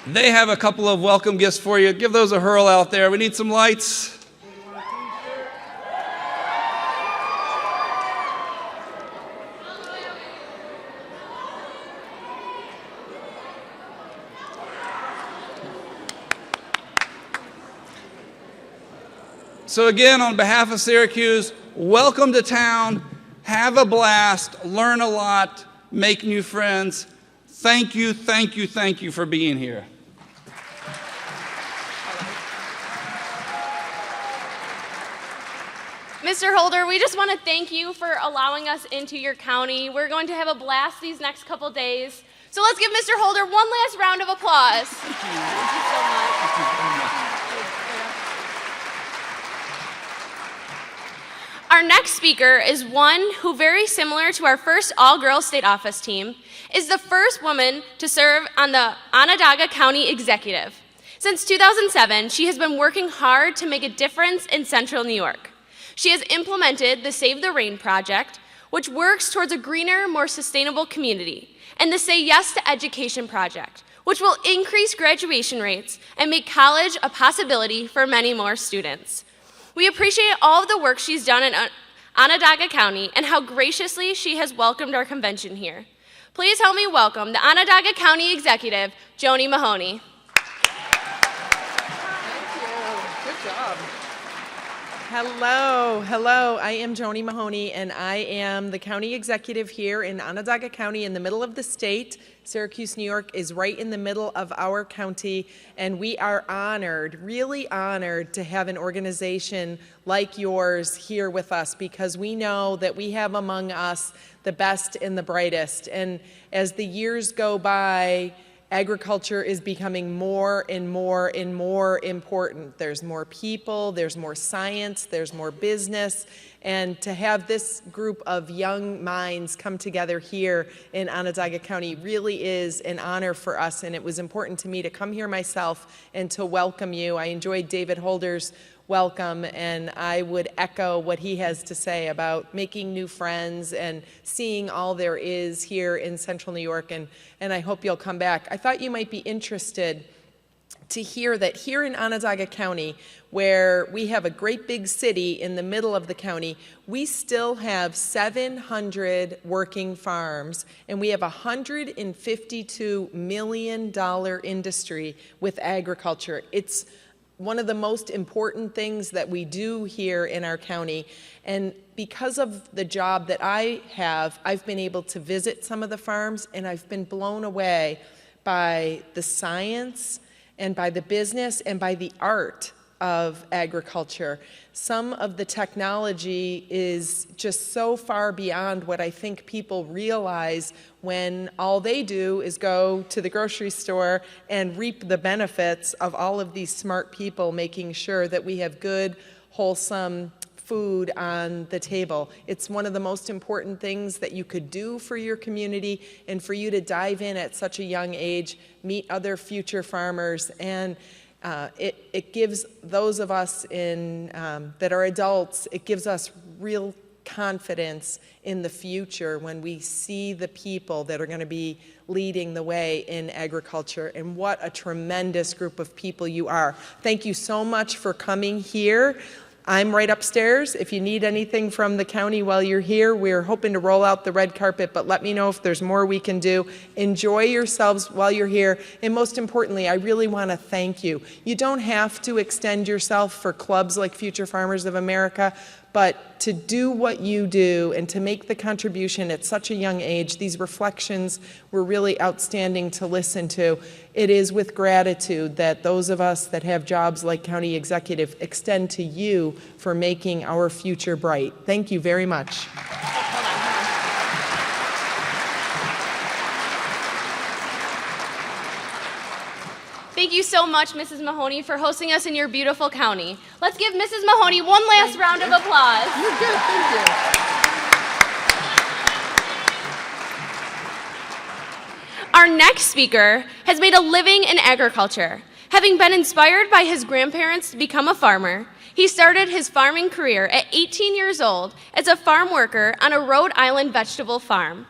They have a couple of welcome gifts for you. Give those a hurl out there. We need some lights. So again, on behalf of Syracuse, welcome to town. Have a blast. Learn a lot. Make new friends. Thank you for being here. Mr. Holder, we just want to thank you for allowing us into your county. We're going to have a blast these next couple days. So let's give Mr. Holder one last round of applause. Thank you so much. Our next speaker is one who, very similar to our first all-girls state office team, is the first woman to serve on the Onondaga County Executive. Since 2007, she has been working hard to make a difference in Central New York. She has implemented the Save the Rain project, which works towards a greener, more sustainable community, and the Say Yes to Education project, which will increase graduation rates and make college a possibility for many more students. We appreciate all of the work she's done in Onondaga County and how graciously she has welcomed our convention here. Please help me welcome the Onondaga County Executive, Joni Mahoney. Good job. Hello. I am Joni Mahoney, and I am the county executive here in Onondaga County in the middle of the state. Syracuse, New York is right in the middle of our county, and we are honored, really honored, to have an organization like yours here with us, because we know that we have among us the best and the brightest. And as the years go by, agriculture is becoming more and more and more important. There's more people, there's more science, there's more business, and to have this group of young minds come together here in Onondaga County really is an honor for us, and it was important to me to come here myself and to welcome you. I enjoyed David Holder's welcome, and I would echo what he has to say about making new friends and seeing all there is here in Central New York, and I hope you'll come back. I thought you might be interested to hear that here in Onondaga County, where we have a great big city in the middle of the county, we still have 700 working farms, and we have a $152 million industry with agriculture. It's one of the most important things that we do here in our county. And because of the job that I have, I've been able to visit some of the farms, and I've been blown away by the science and by the business and by the art of agriculture. Some of the technology is just so far beyond what I think people realize when all they do is go to the grocery store and reap the benefits of all of these smart people making sure that we have good, wholesome food on the table. It's one of the most important things that you could do for your community, and for you to dive in at such a young age, meet other future farmers, and it gives those of us that are adults, it gives us real confidence in the future when we see the people that are going to be leading the way in agriculture. And what a tremendous group of people you are. Thank you so much for coming here. I'm right upstairs. If you need anything from the county while you're here, we're hoping to roll out the red carpet, but let me know if there's more we can do. Enjoy yourselves while you're here. And most importantly, I really want to thank you. You don't have to extend yourself for clubs like Future Farmers of America, but to do what you do and to make the contribution at such a young age, these reflections were really outstanding to listen to. It is with gratitude that those of us that have jobs like county executive extend to you for making our future bright. Thank you very much. Thank you so much, Mrs. Mahoney, for hosting us in your beautiful county. Let's give Mrs. Mahoney one last round of applause. You're good, thank you. Our next speaker has made a living in agriculture. Having been inspired by his grandparents to become a farmer, he started his farming career at 18 years old as a farm worker on a Rhode Island vegetable farm.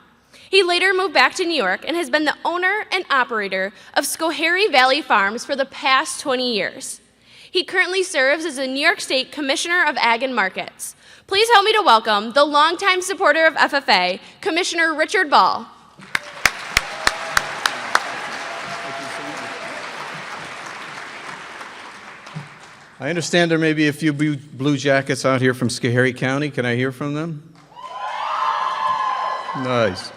He later moved back to New York and has been the owner and operator of Schoharie Valley Farms for the past 20 years. He currently serves as the New York State Commissioner of Ag and Markets. Please help me to welcome the longtime supporter of FFA, Commissioner Richard Ball. I understand there may be a few blue jackets out here from Schoharie County. Can I hear from them? Nice.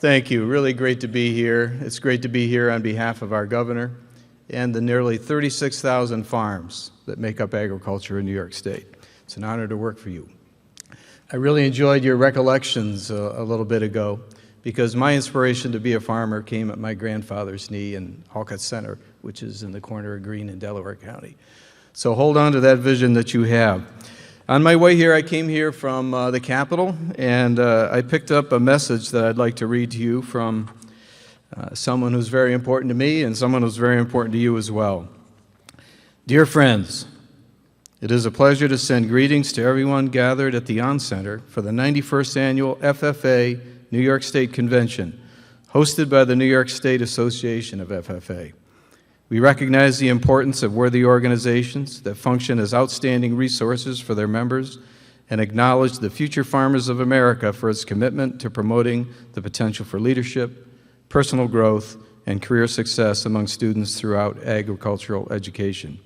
Thank you. Really great to be here. It's great to be here on behalf of our governor and the nearly 36,000 farms that make up agriculture in New York State. It's an honor to work for you. I really enjoyed your recollections a little bit ago, because my inspiration to be a farmer came at my grandfather's knee in Alcott Center, which is in the corner of Greene in Delaware County. So hold on to that vision that you have. On my way here, I came here from the Capitol, and I picked up a message that I'd like to read to you from someone who's very important to me and someone who's very important to you as well. Dear friends, it is a pleasure to send greetings to everyone gathered at the On Center for the 91st Annual FFA New York State Convention, hosted by the New York State Association of FFA. We recognize the importance of worthy organizations that function as outstanding resources for their members and acknowledge the Future Farmers of America for its commitment to promoting the potential for leadership, personal growth, and career success among students throughout agricultural education.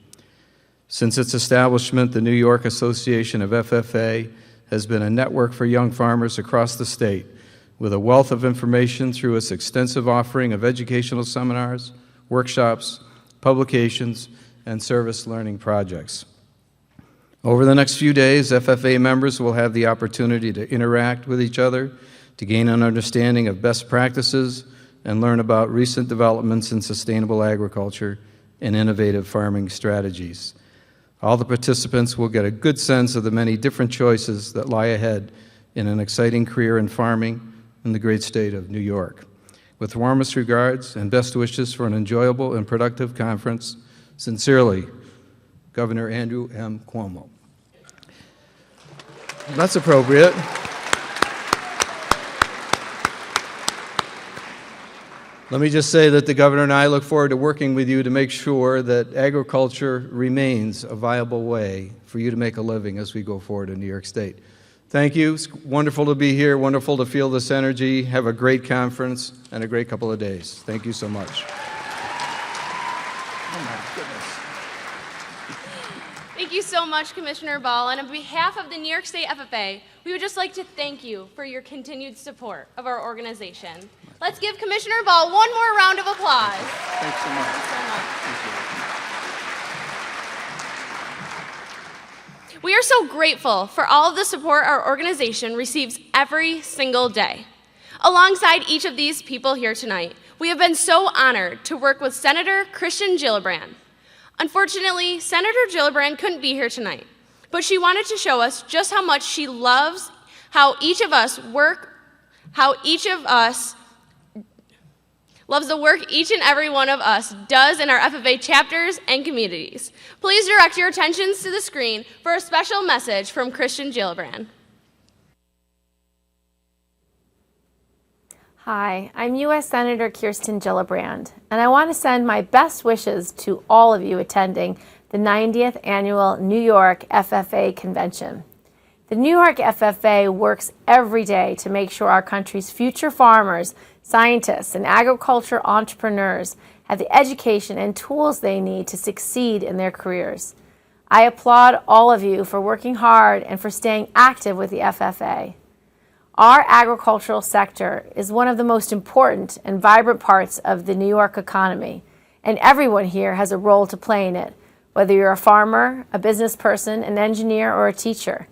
Since its establishment, the New York Association of FFA has been a network for young farmers across the state, with a wealth of information through its extensive offering of educational seminars, workshops, publications, and service learning projects. Over the next few days, FFA members will have the opportunity to interact with each other, to gain an understanding of best practices, and learn about recent developments in sustainable agriculture and innovative farming strategies. All the participants will get a good sense of the many different choices that lie ahead in an exciting career in farming in the great state of New York. With warmest regards and best wishes for an enjoyable and productive conference, sincerely, Governor Andrew M. Cuomo. That's appropriate. Let me just say that the governor and I look forward to working with you to make sure that agriculture remains a viable way for you to make a living as we go forward in New York State. Thank you. It's wonderful to be here, wonderful to feel this energy. Have a great conference and a great couple of days. Thank you so much. Oh my goodness. Thank you so much, Commissioner Ball. And on behalf of the New York State FFA, we would just like to thank you for your continued support of our organization. Let's give Commissioner Ball one more round of applause. Thanks so much. Thank you. We are so grateful for all of the support our organization receives every single day. Alongside each of these people here tonight, we have been so honored to work with Senator Kirsten Gillibrand. Unfortunately, Senator Gillibrand couldn't be here tonight, but she wanted to show us just how much she loves how each of us loves the work each and every one of us does in our FFA chapters and communities. Please direct your attentions to the screen for a special message from Kirsten Gillibrand. Hi, I'm U.S. Senator Kirsten Gillibrand, and I want to send my best wishes to all of you attending the 90th Annual New York FFA Convention. The New York FFA works every day to make sure our country's future farmers, scientists, and agriculture entrepreneurs have the education and tools they need to succeed in their careers. I applaud all of you for working hard and for staying active with the FFA. Our agricultural sector is one of the most important and vibrant parts of the New York economy, and everyone here has a role to play in it, whether you're a farmer, a business person, an engineer, or a teacher.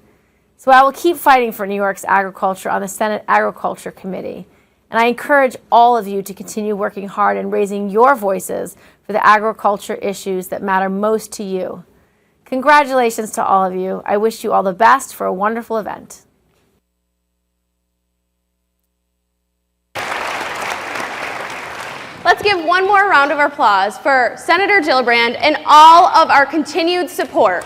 So I will keep fighting for New York's agriculture on the Senate Agriculture Committee, and I encourage all of you to continue working hard and raising your voices for the agriculture issues that matter most to you. Congratulations to all of you. I wish you all the best for a wonderful event. Let's give one more round of applause for Senator Gillibrand and all of our continued support.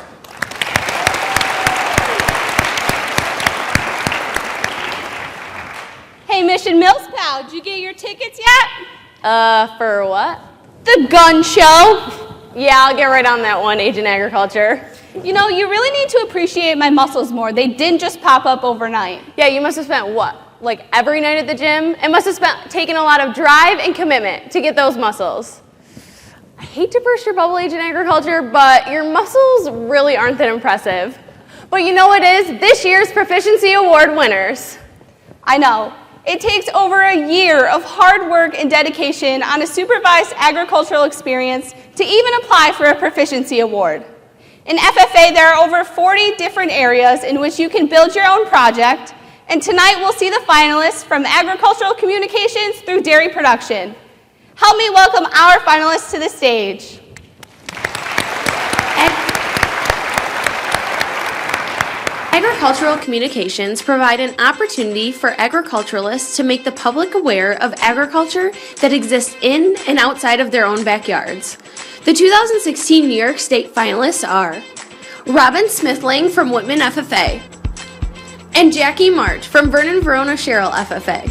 Hey, Mission Mills pal, did you get your tickets yet? For what? The gun show. Yeah, I'll get right on that one, Agent Agriculture. You know, you really need to appreciate my muscles more. They didn't just pop up overnight. Yeah, you must have spent what? Like every night at the gym? It must have taken a lot of drive and commitment to get those muscles. I hate to burst your bubble, Agent Agriculture, but your muscles really aren't that impressive. But you know what is? This year's Proficiency Award winners. I know. It takes over a year of hard work and dedication on a supervised agricultural experience to even apply for a Proficiency Award. In FFA, there are over 40 different areas in which you can build your own project, and tonight we'll see the finalists from agricultural communications through dairy production. Help me welcome our finalists to the stage. Agricultural communications provide an opportunity for agriculturalists to make the public aware of agriculture that exists in and outside of their own backyards. The 2016 New York State finalists are Robin Smithling from Whitman FFA and Jackie March from Vernon Verona Sherrill FFA.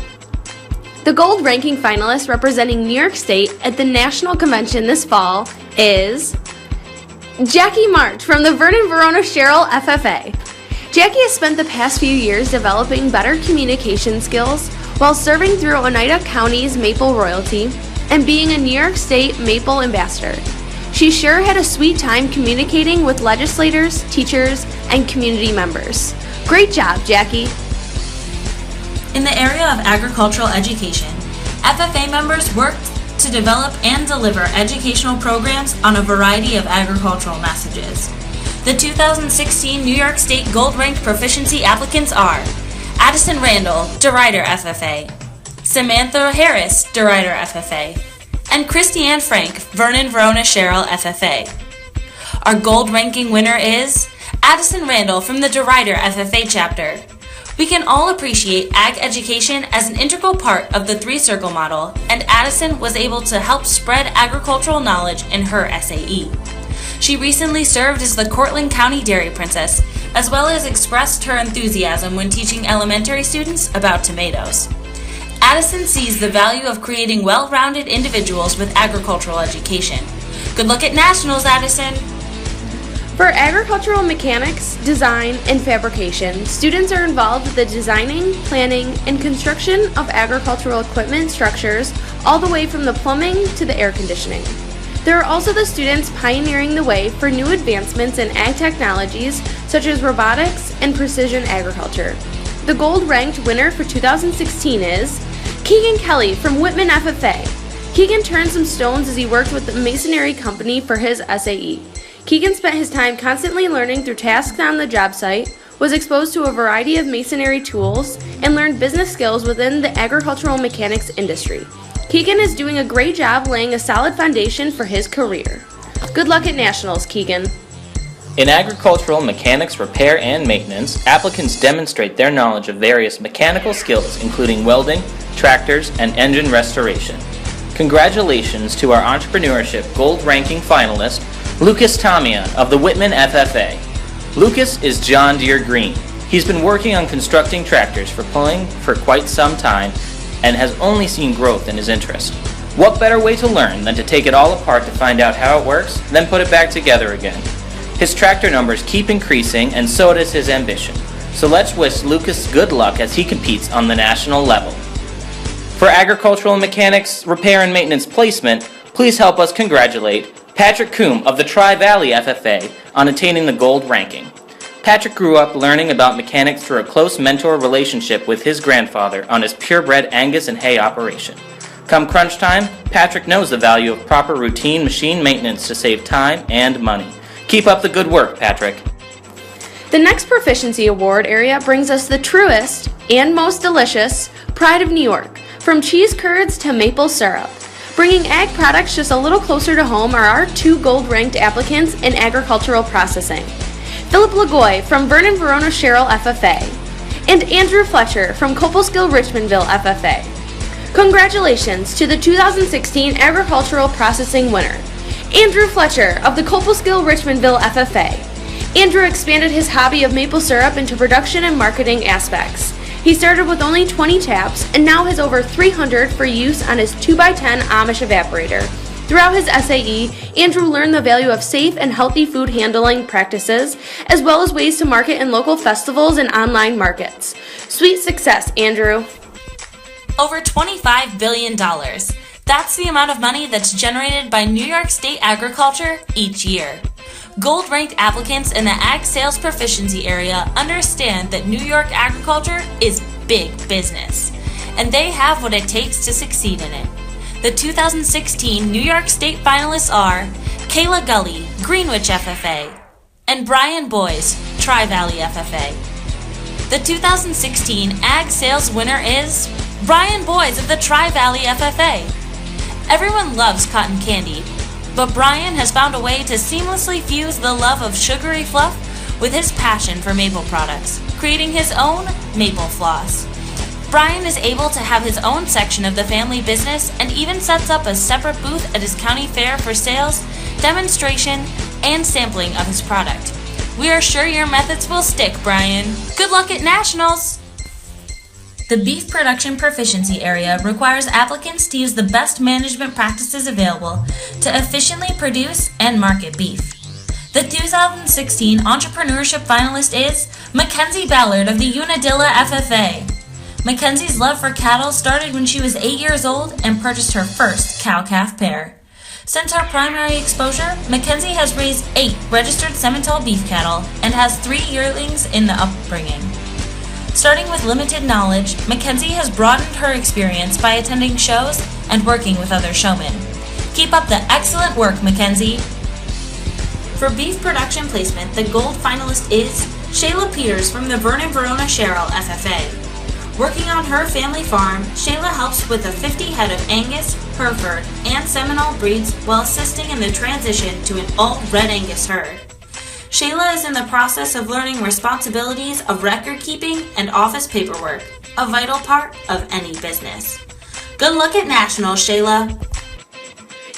The gold ranking finalist representing New York State at the National Convention this fall is Jackie March from the Vernon Verona Sherrill FFA. Jackie has spent the past few years developing better communication skills while serving through Oneida County's Maple Royalty and being a New York State Maple Ambassador. She sure had a sweet time communicating with legislators, teachers, and community members. Great job, Jackie. In the area of agricultural education, FFA members worked to develop and deliver educational programs on a variety of agricultural messages. The 2016 New York State Gold-ranked proficiency applicants are Addison Randall, DeRuyter FFA, Samantha Harris, DeRuyter FFA, and Christiane Frank, Vernon Verona Sherrill FFA. Our gold-ranking winner is Addison Randall from the DeRuyter FFA chapter. We can all appreciate ag education as an integral part of the three-circle model, and Addison was able to help spread agricultural knowledge in her SAE. She recently served as the Cortland County Dairy Princess, as well as expressed her enthusiasm when teaching elementary students about tomatoes. Addison sees the value of creating well-rounded individuals with agricultural education. Good luck at Nationals, Addison! For agricultural mechanics, design, and fabrication, students are involved with the designing, planning, and construction of agricultural equipment structures all the way from the plumbing to the air conditioning. There are also the students pioneering the way for new advancements in ag technologies such as robotics and precision agriculture. The gold-ranked winner for 2016 is Keegan Kelly from Whitman FFA. Keegan turned some stones as he worked with the masonry company for his SAE. Keegan spent his time constantly learning through tasks on the job site, was exposed to a variety of masonry tools, and learned business skills within the agricultural mechanics industry. Keegan is doing a great job laying a solid foundation for his career. Good luck at Nationals, Keegan. In agricultural mechanics repair and maintenance, applicants demonstrate their knowledge of various mechanical skills including welding, tractors, and engine restoration. Congratulations to our entrepreneurship gold-ranking finalist, Lucas Tamia of the Whitman FFA. Lucas is John Deere Green. He's been working on constructing tractors for pulling for quite some time and has only seen growth in his interest. What better way to learn than to take it all apart to find out how it works, then put it back together again? His tractor numbers keep increasing, and so does his ambition. So let's wish Lucas good luck as he competes on the national level. For agricultural mechanics, repair and maintenance placement, please help us congratulate Patrick Coombe of the Tri-Valley FFA on attaining the gold ranking. Patrick grew up learning about mechanics through a close mentor relationship with his grandfather on his purebred Angus and hay operation. Come crunch time, Patrick knows the value of proper routine machine maintenance to save time and money. Keep up the good work, Patrick. The next proficiency award area brings us the truest and most delicious pride of New York, from cheese curds to maple syrup. Bringing ag products just a little closer to home are our two gold-ranked applicants in agricultural processing. Philip Lagoy from Vernon Verona Sherrill FFA, and Andrew Fletcher from Copelskill Richmondville FFA. Congratulations to the 2016 Agricultural Processing winner, Andrew Fletcher of the Copelskill Richmondville FFA. Andrew expanded his hobby of maple syrup into production and marketing aspects. He started with only 20 taps and now has over 300 for use on his 2x10 Amish evaporator. Throughout his SAE, Andrew learned the value of safe and healthy food handling practices, as well as ways to market in local festivals and online markets. Sweet success, Andrew. Over $25 billion. That's the amount of money that's generated by New York State agriculture each year. Gold-ranked applicants in the Ag Sales Proficiency area understand that New York agriculture is big business, and they have what it takes to succeed in it. The 2016 New York State finalists are Kayla Gully, Greenwich FFA, and Brian Boys, Tri-Valley FFA. The 2016 Ag Sales winner is Brian Boys of the Tri-Valley FFA. Everyone loves cotton candy, but Brian has found a way to seamlessly fuse the love of sugary fluff with his passion for maple products, creating his own Maple Floss. Brian is able to have his own section of the family business and even sets up a separate booth at his county fair for sales, demonstration, and sampling of his product. We are sure your methods will stick, Brian. Good luck at Nationals! The Beef Production Proficiency Area requires applicants to use the best management practices available to efficiently produce and market beef. The 2016 Entrepreneurship finalist is Mackenzie Ballard of the Unadilla FFA. Mackenzie's love for cattle started when she was 8 years old and purchased her first cow-calf pair. Since her primary exposure, Mackenzie has raised 8 registered Simmental beef cattle and has 3 yearlings in the upbringing. Starting with limited knowledge, Mackenzie has broadened her experience by attending shows and working with other showmen. Keep up the excellent work, Mackenzie. For beef production placement, the gold finalist is Shayla Peters from the Vernon Verona Sherrill FFA. Working on her family farm, Shayla helps with the 50 head of Angus, Hereford, and Seminole breeds while assisting in the transition to an all-Red Angus herd. Shayla is in the process of learning responsibilities of record keeping and office paperwork, a vital part of any business. Good luck at Nationals, Shayla.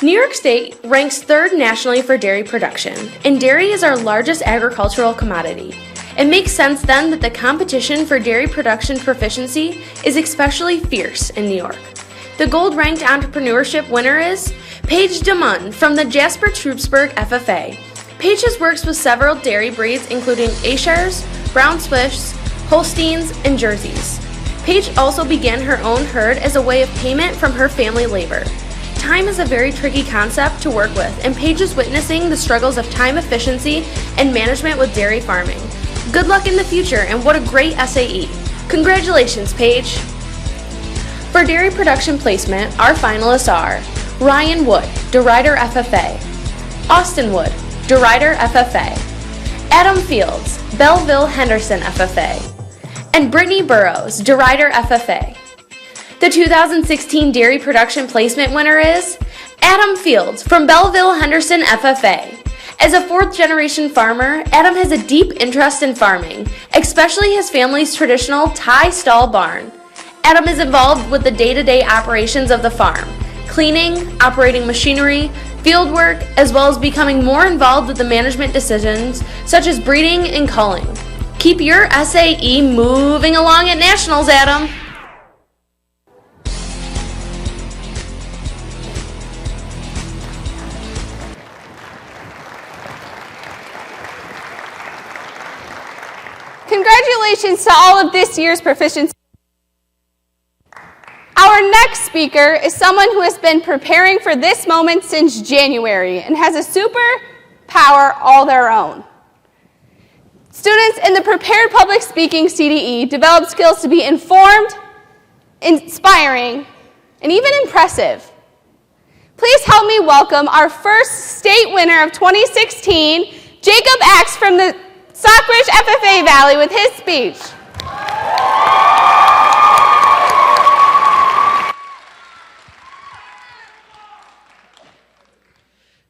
New York State ranks 3rd nationally for dairy production, and dairy is our largest agricultural commodity. It makes sense then that the competition for dairy production proficiency is especially fierce in New York. The gold-ranked entrepreneurship winner is Paige DeMunn from the Jasper Troopsburg FFA. Paige has worked with several dairy breeds including Ayrshires, Brown Swifts, Holsteins, and Jerseys. Paige also began her own herd as a way of payment from her family labor. Time is a very tricky concept to work with, and Paige is witnessing the struggles of time efficiency and management with dairy farming. Good luck in the future, and what a great SAE. Congratulations, Paige. For dairy production placement, our finalists are Ryan Wood, DeRider FFA, Austin Wood, DeRider FFA, Adam Fields, Belleville Henderson FFA, and Brittany Burrows, DeRider FFA. The 2016 dairy production placement winner is Adam Fields from Belleville Henderson FFA. As a 4th-generation farmer, Adam has a deep interest in farming, especially his family's traditional tie stall barn. Adam is involved with the day-to-day operations of the farm, cleaning, operating machinery, field work, as well as becoming more involved with the management decisions such as breeding and culling. Keep your SAE moving along at Nationals, Adam. Congratulations to all of this year's proficiency. Our next speaker is someone who has been preparing for this moment since January and has a superpower all their own. Students in the Prepared Public Speaking CDE develop skills to be informed, inspiring, and even impressive. Please help me welcome our first state winner of 2016, Jacob Axe from the Stockbridge FFA Valley with his speech.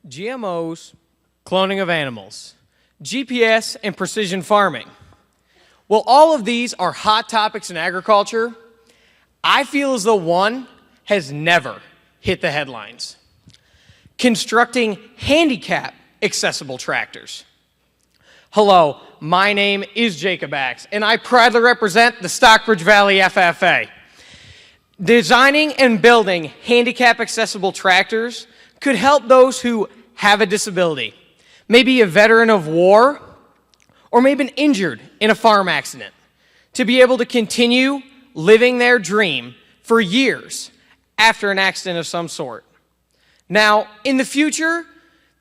GMOs, cloning of animals, GPS, and precision farming. While all of these are hot topics in agriculture, I feel as though one has never hit the headlines. Constructing handicap accessible tractors. Hello, my name is Jacob Axe, and I proudly represent the Stockbridge Valley FFA. Designing and building handicap accessible tractors could help those who have a disability, maybe a veteran of war, or maybe injured in a farm accident, to be able to continue living their dream for years after an accident of some sort. Now, in the future,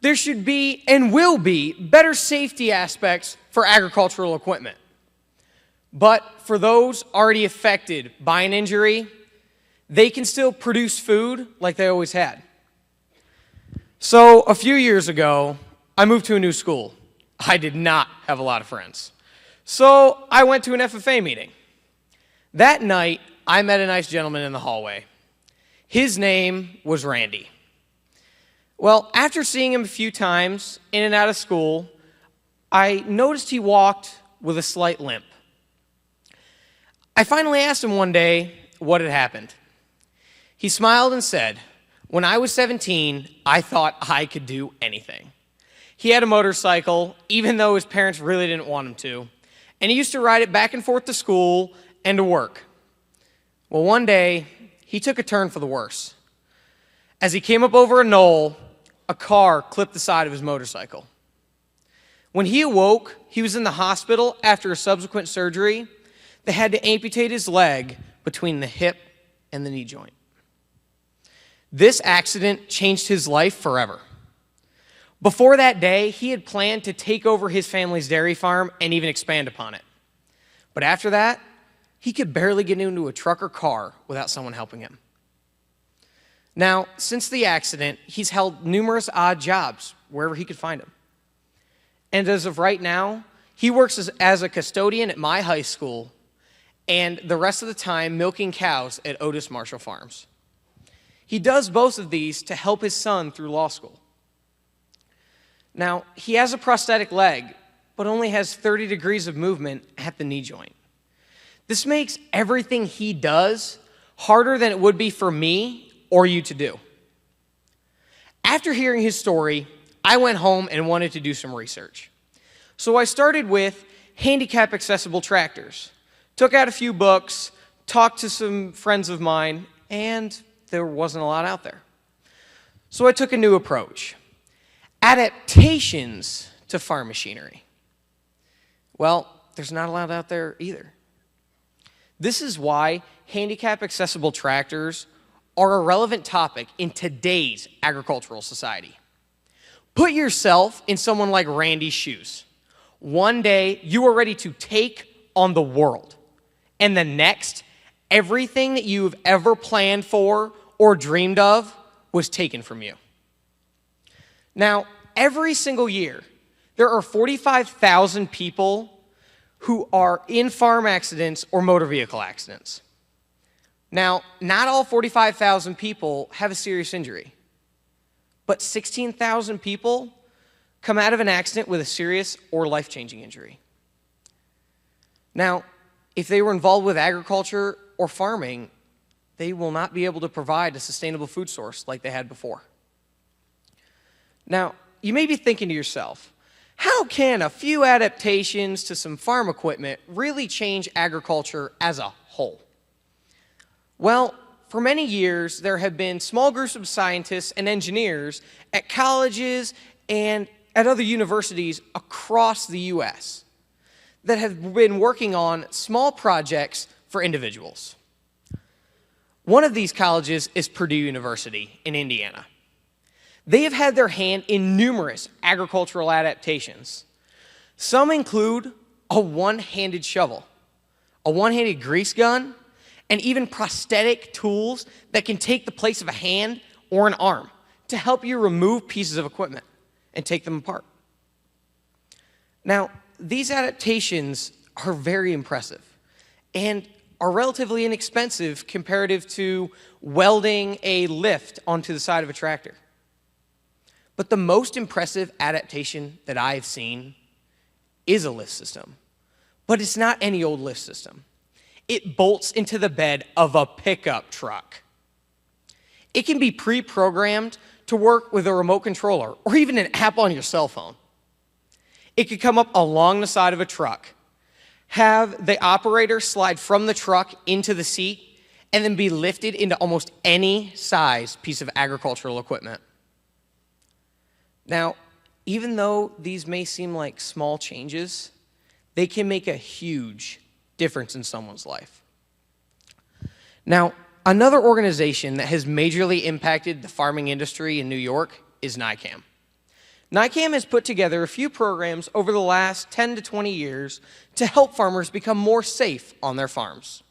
there should be and will be better safety aspects for agricultural equipment. But for those already affected by an injury, they can still produce food like they always had. So a few years ago, I moved to a new school. I did not have a lot of friends. So I went to an FFA meeting. That night, I met a nice gentleman in the hallway. His name was Randy. Well, after seeing him a few times in and out of school, I noticed he walked with a slight limp. I finally asked him one day what had happened. He smiled and said, "When I was 17, I thought I could do anything." He had a motorcycle, even though his parents really didn't want him to, and he used to ride it back and forth to school and to work. Well, one day, he took a turn for the worse. As he came up over a knoll, a car clipped the side of his motorcycle. When he awoke, he was in the hospital after a subsequent surgery. They had to amputate his leg between the hip and the knee joint. This accident changed his life forever. Before that day, he had planned to take over his family's dairy farm and even expand upon it. But after that, he could barely get into a truck or car without someone helping him. Now, since the accident, he's held numerous odd jobs wherever he could find them. And as of right now, he works as a custodian at my high school and the rest of the time milking cows at Otis Marshall Farms. He does both of these to help his son through law school. Now, he has a prosthetic leg, but only has 30 degrees of movement at the knee joint. This makes everything he does harder than it would be for me or you to do. After hearing his story, I went home and wanted to do some research. So I started with handicap accessible tractors, took out a few books, talked to some friends of mine, and there wasn't a lot out there. So I took a new approach. Adaptations to farm machinery. Well, there's not a lot out there either. This is why handicap accessible tractors are a relevant topic in today's agricultural society. Put yourself in someone like Randy's shoes. One day, you are ready to take on the world. And the next, everything that you've ever planned for or dreamed of was taken from you. Now, every single year, there are 45,000 people who are in farm accidents or motor vehicle accidents. Now, not all 45,000 people have a serious injury, but 16,000 people come out of an accident with a serious or life-changing injury. Now, if they were involved with agriculture or farming, they will not be able to provide a sustainable food source like they had before. Now, you may be thinking to yourself, how can a few adaptations to some farm equipment really change agriculture as a whole? Well, for many years, there have been small groups of scientists and engineers at colleges and at other universities across the U.S. that have been working on small projects for individuals. One of these colleges is Purdue University in Indiana. They have had their hand in numerous agricultural adaptations. Some include a one-handed shovel, a one-handed grease gun, and even prosthetic tools that can take the place of a hand or an arm to help you remove pieces of equipment and take them apart. Now, these adaptations are very impressive and are relatively inexpensive comparative to welding a lift onto the side of a tractor. But the most impressive adaptation that I've seen is a lift system. But it's not any old lift system. It bolts into the bed of a pickup truck. It can be pre-programmed to work with a remote controller or even an app on your cell phone. It could come up along the side of a truck, have the operator slide from the truck into the seat, and then be lifted into almost any size piece of agricultural equipment. Now, even though these may seem like small changes, they can make a huge difference in someone's life. Now, another organization that has majorly impacted the farming industry in New York is NICAM. NICAM has put together a few programs over the last 10 to 20 years to help farmers become more safe on their farms.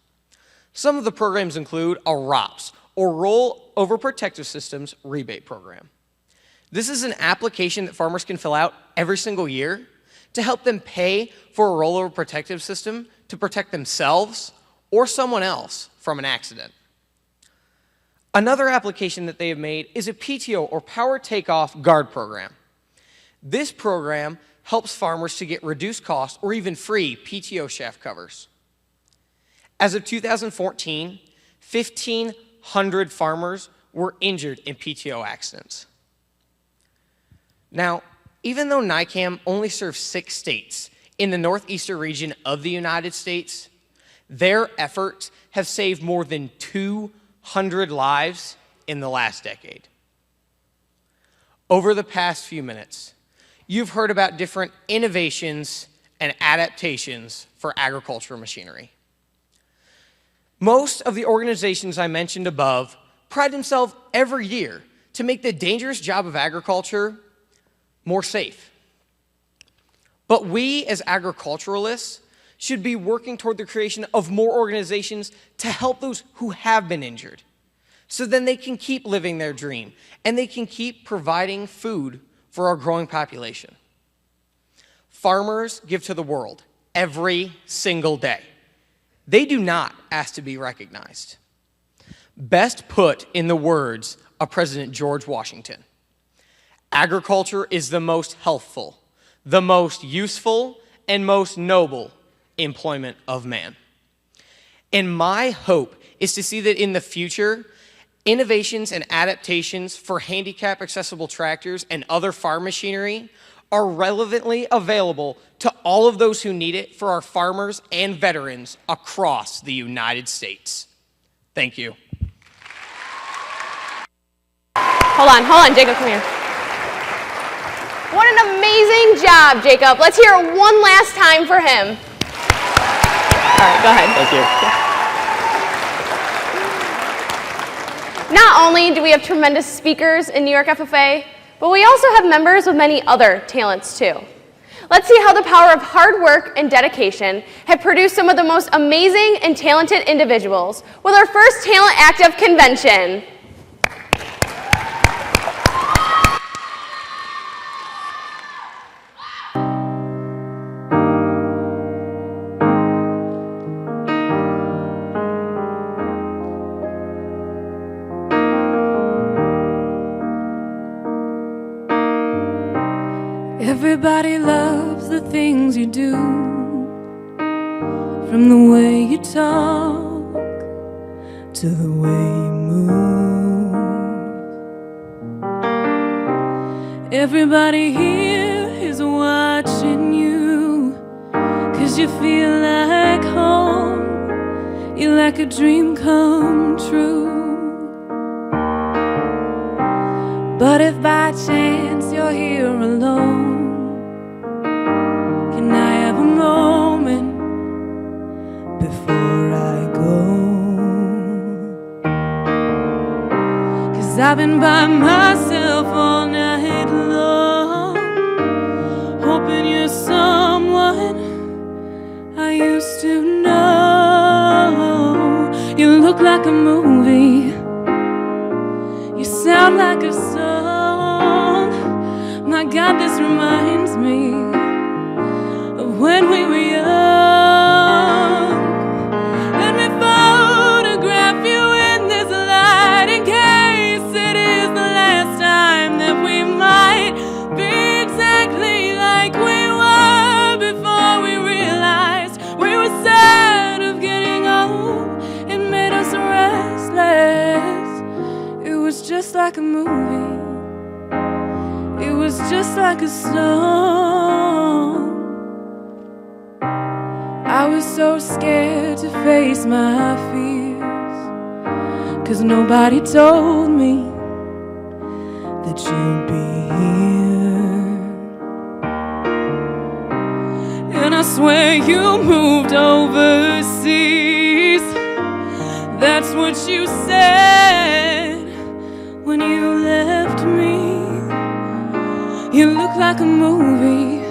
Some of the programs include a ROPS, or Roll Over Protective Systems Rebate Program. This is an application that farmers can fill out every single year to help them pay for a rollover protective system to protect themselves or someone else from an accident. Another application that they have made is a PTO, or Power Takeoff Guard program. This program helps farmers to get reduced cost or even free PTO shaft covers. As of 2014, 1,500 farmers were injured in PTO accidents. Now, even though NYCAM only serves 6 states in the northeastern region of the United States, their efforts have saved more than 200 lives in the last decade. Over the past few minutes, you've heard about different innovations and adaptations for agricultural machinery. Most of the organizations I mentioned above pride themselves every year to make the dangerous job of agriculture more safe. But we as agriculturalists should be working toward the creation of more organizations to help those who have been injured, so then they can keep living their dream and they can keep providing food for our growing population. Farmers give to the world every single day. They do not ask to be recognized. Best put in the words of President George Washington, agriculture is the most healthful, the most useful, and most noble employment of man. And my hope is to see that in the future, innovations and adaptations for handicap accessible tractors and other farm machinery are relevantly available to all of those who need it for our farmers and veterans across the United States. Thank you. Hold on, Jacob, come here. What an amazing job, Jacob. Let's hear it one last time for him. All right, go ahead. Thank you. Not only do we have tremendous speakers in New York FFA, but we also have members with many other talents too. Let's see how the power of hard work and dedication have produced some of the most amazing and talented individuals with our first Talent Active convention. Everybody loves the things you do, from the way you talk to the way you move. Everybody here is watching you, 'cause you feel like home, you're like a dream come true. But if by chance you're here alone, can I have a moment before I go? 'Cause I've been by myself all night long, hoping you're someone I used to know. You look like a movie, you sound like a song. My God, this reminds me of when we were young. Let me photograph you in this light, in case it is the last time that we might be exactly like we were before we realized we were sad of getting old. It made us restless. It was just like a movie. It was just like a song. I was so scared to face my fears, 'cause nobody told me that you'd be here. And I swear you moved overseas. That's what you said when you left me. You look like a movie,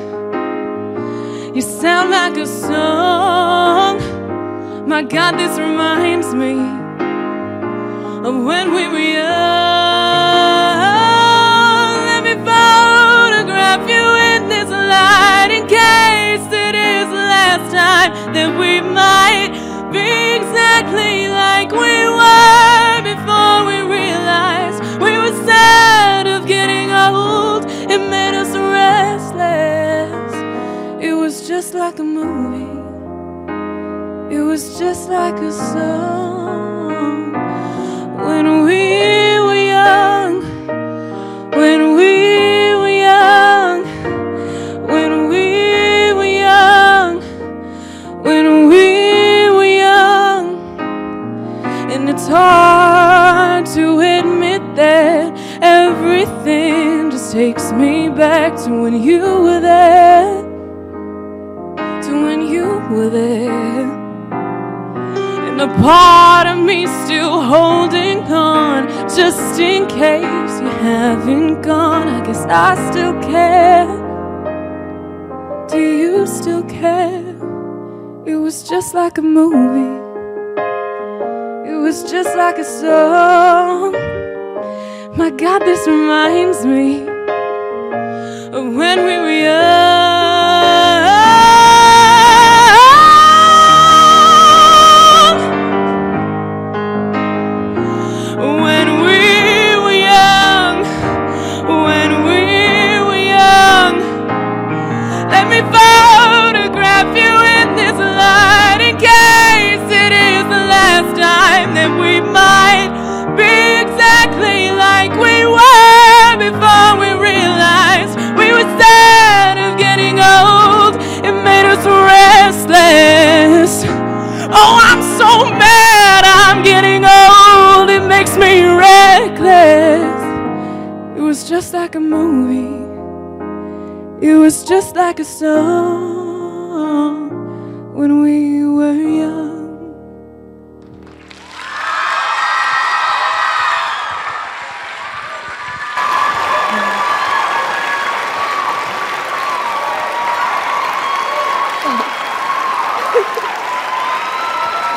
you sound like a song. My God, this reminds me of when we were young. Let me photograph you in this light, in case just like a movie. It was just like a song. When we were young, when we were young, when we were young, when we were young. And it's hard to admit that everything just takes me back to when you were there, to when you were there. And a part of me still holding on, just in case you haven't gone. I guess I still care. Do you still care? It was just like a movie. It was just like a song. My God, this reminds me of when we were young. When we were young, when we were young. Let me photograph you in this light in case it is the last time that we might be exactly like we were before we realized we were sad of getting old. It made us restless. Oh, I'm so mad I'm getting old. It makes me reckless. It was just like a movie. It was just like a song when we were young.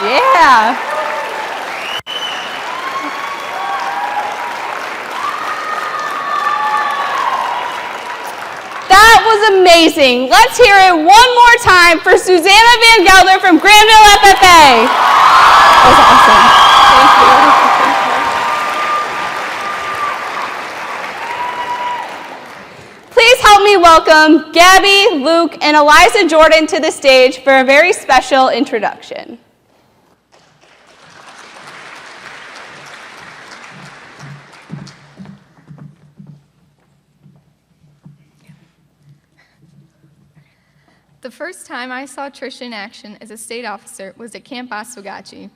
Yeah. That was amazing. Let's hear it one more time for Susanna Van Gelder from Granville FFA. That was awesome. Thank you. Please help me welcome Gabby, Luke, and Eliza Jordan to the stage for a very special introduction. The first time I saw Trisha in action as a state officer was at Camp Oswegatchie.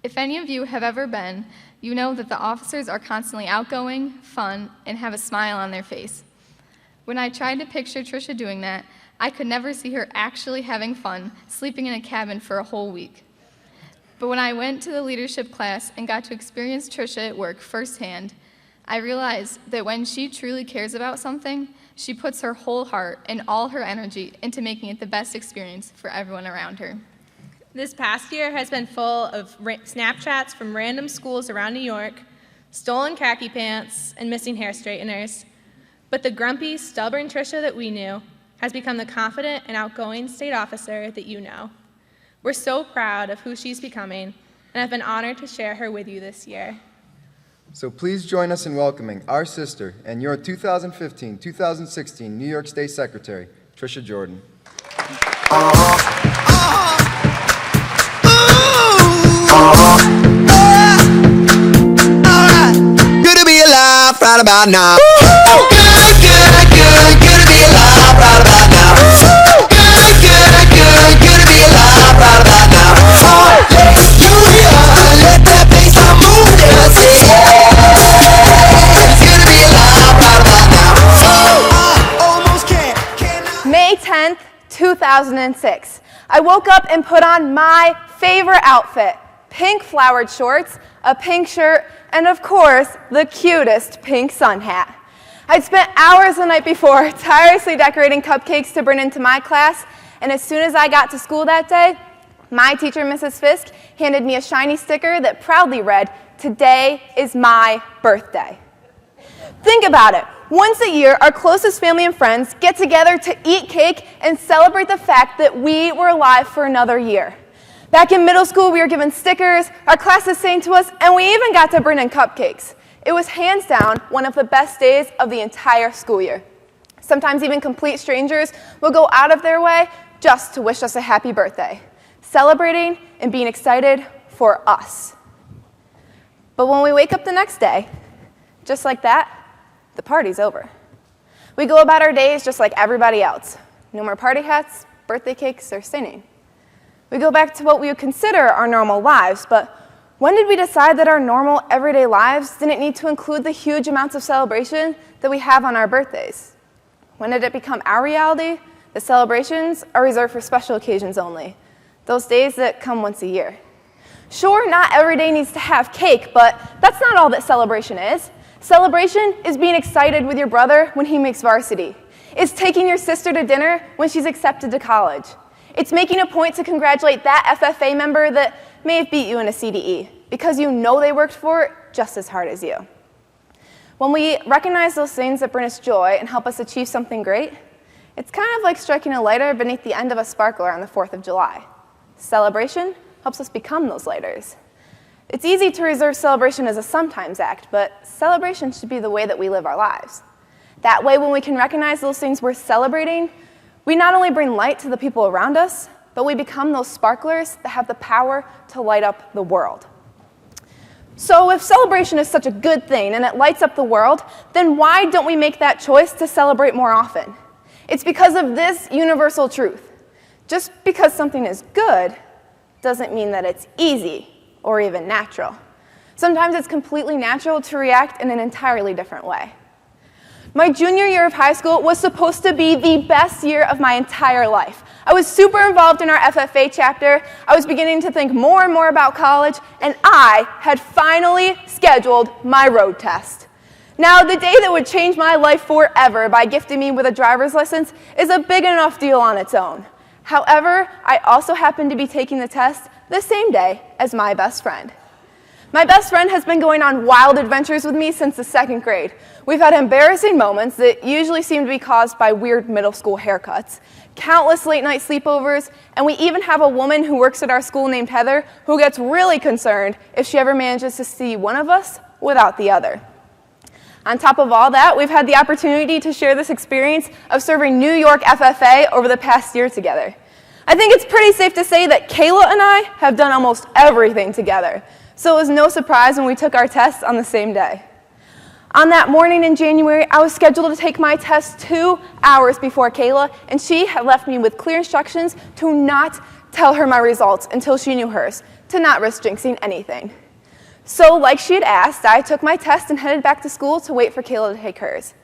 If any of you have ever been, you know that the officers are constantly outgoing, fun, and have a smile on their face. When I tried to picture Trisha doing that, I could never see her actually having fun, sleeping in a cabin for a whole week. But when I went to the leadership class and got to experience Trisha at work firsthand, I realized that when she truly cares about something, she puts her whole heart and all her energy into making it the best experience for everyone around her. This past year has been full of Snapchats from random schools around New York, stolen khaki pants, and missing hair straighteners. But the grumpy, stubborn Trisha that we knew has become the confident and outgoing state officer that you know. We're so proud of who she's becoming, and I've been honored to share her with you this year. So please join us in welcoming our sister and your 2015-2016 New York State Secretary, Trisha Jordan. Good to be alive right about now. Good to be alive right about now. Good to be alive right about now. Hallelujah, let that bass move us, yeah. It's good to be alive right about now. May 10th, 2006. I woke up and put on my favorite outfit, pink flowered shorts, a pink shirt, and of course, the cutest pink sun hat. I'd spent hours the night before tirelessly decorating cupcakes to bring into my class, and as soon as I got to school that day, my teacher, Mrs. Fisk, handed me a shiny sticker that proudly read, "Today is my birthday." Think about it. Once a year, our closest family and friends get together to eat cake and celebrate the fact that we were alive for another year. Back in middle school, we were given stickers, our classes sang to us, and we even got to bring in cupcakes. It was hands down one of the best days of the entire school year. Sometimes even complete strangers will go out of their way just to wish us a happy birthday, celebrating and being excited for us. But when we wake up the next day, just like that, the party's over. We go about our days just like everybody else. No more party hats, birthday cakes, or singing. We go back to what we would consider our normal lives, but when did we decide that our normal, everyday lives didn't need to include the huge amounts of celebration that we have on our birthdays? When did it become our reality that celebrations are reserved for special occasions only, those days that come once a year? Sure, not every day needs to have cake, but that's not all that celebration is. Celebration is being excited with your brother when he makes varsity. It's taking your sister to dinner when she's accepted to college. It's making a point to congratulate that FFA member that may have beat you in a CDE because you know they worked for it just as hard as you. When we recognize those things that bring us joy and help us achieve something great, it's kind of like striking a lighter beneath the end of a sparkler on the 4th of July. Celebration helps us become those lighters. It's easy to reserve celebration as a sometimes act, but celebration should be the way that we live our lives. That way, when we can recognize those things worth celebrating, we not only bring light to the people around us, but we become those sparklers that have the power to light up the world. So if celebration is such a good thing and it lights up the world, then why don't we make that choice to celebrate more often? It's because of this universal truth. Just because something is good doesn't mean that it's easy or even natural. Sometimes it's completely natural to react in an entirely different way. My junior year of high school was supposed to be the best year of my entire life. I was super involved in our FFA chapter. I was beginning to think more and more about college, and I had finally scheduled my road test. Now, the day that would change my life forever by gifting me with a driver's license is a big enough deal on its own. However, I also happened to be taking the test the same day as my best friend. My best friend has been going on wild adventures with me since the 2nd grade. We've had embarrassing moments that usually seem to be caused by weird middle school haircuts, countless late-night sleepovers, and we even have a woman who works at our school named Heather who gets really concerned if she ever manages to see one of us without the other. On top of all that, we've had the opportunity to share this experience of serving New York FFA over the past year together. I think it's pretty safe to say that Kayla and I have done almost everything together, so it was no surprise when we took our tests on the same day. On that morning in January, I was scheduled to take my test 2 hours before Kayla, and she had left me with clear instructions to not tell her my results until she knew hers, to not risk jinxing anything. So, like she had asked, I took my test and headed back to school to wait for Kayla to take hers.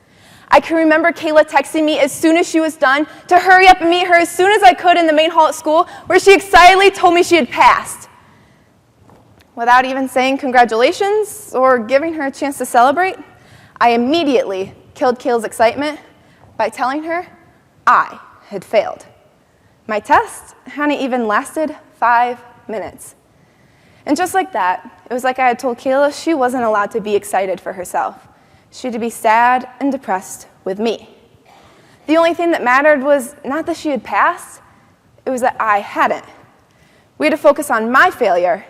I can remember Kayla texting me as soon as she was done to hurry up and meet her as soon as I could in the main hall at school, where she excitedly told me she had passed. Without even saying congratulations or giving her a chance to celebrate, I immediately killed Kayla's excitement by telling her I had failed. My test hadn't even lasted 5 minutes. And just like that, it was like I had told Kayla she wasn't allowed to be excited for herself. She had to be sad and depressed with me. The only thing that mattered was not that she had passed, it was that I hadn't. We had to focus on my failure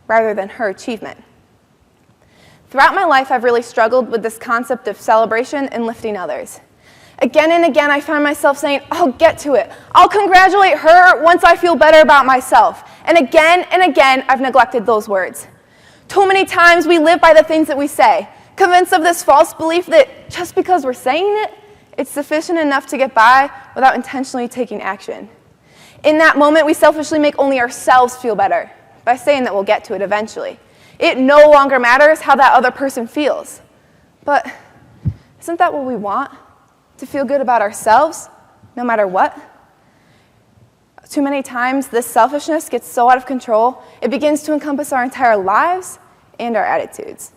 rather than her achievement. Throughout my life, I've really struggled with this concept of celebration and lifting others. Again and again, I find myself saying, I'll get to it. I'll congratulate her once I feel better about myself. And again, I've neglected those words. Too many times we live by the things that we say, convinced of this false belief that just because we're saying it, it's sufficient enough to get by without intentionally taking action. In that moment, we selfishly make only ourselves feel better by saying that we'll get to it eventually. It no longer matters how that other person feels. But isn't that what we want? To feel good about ourselves, no matter what? Too many times, this selfishness gets so out of control, it begins to encompass our entire lives and our attitudes.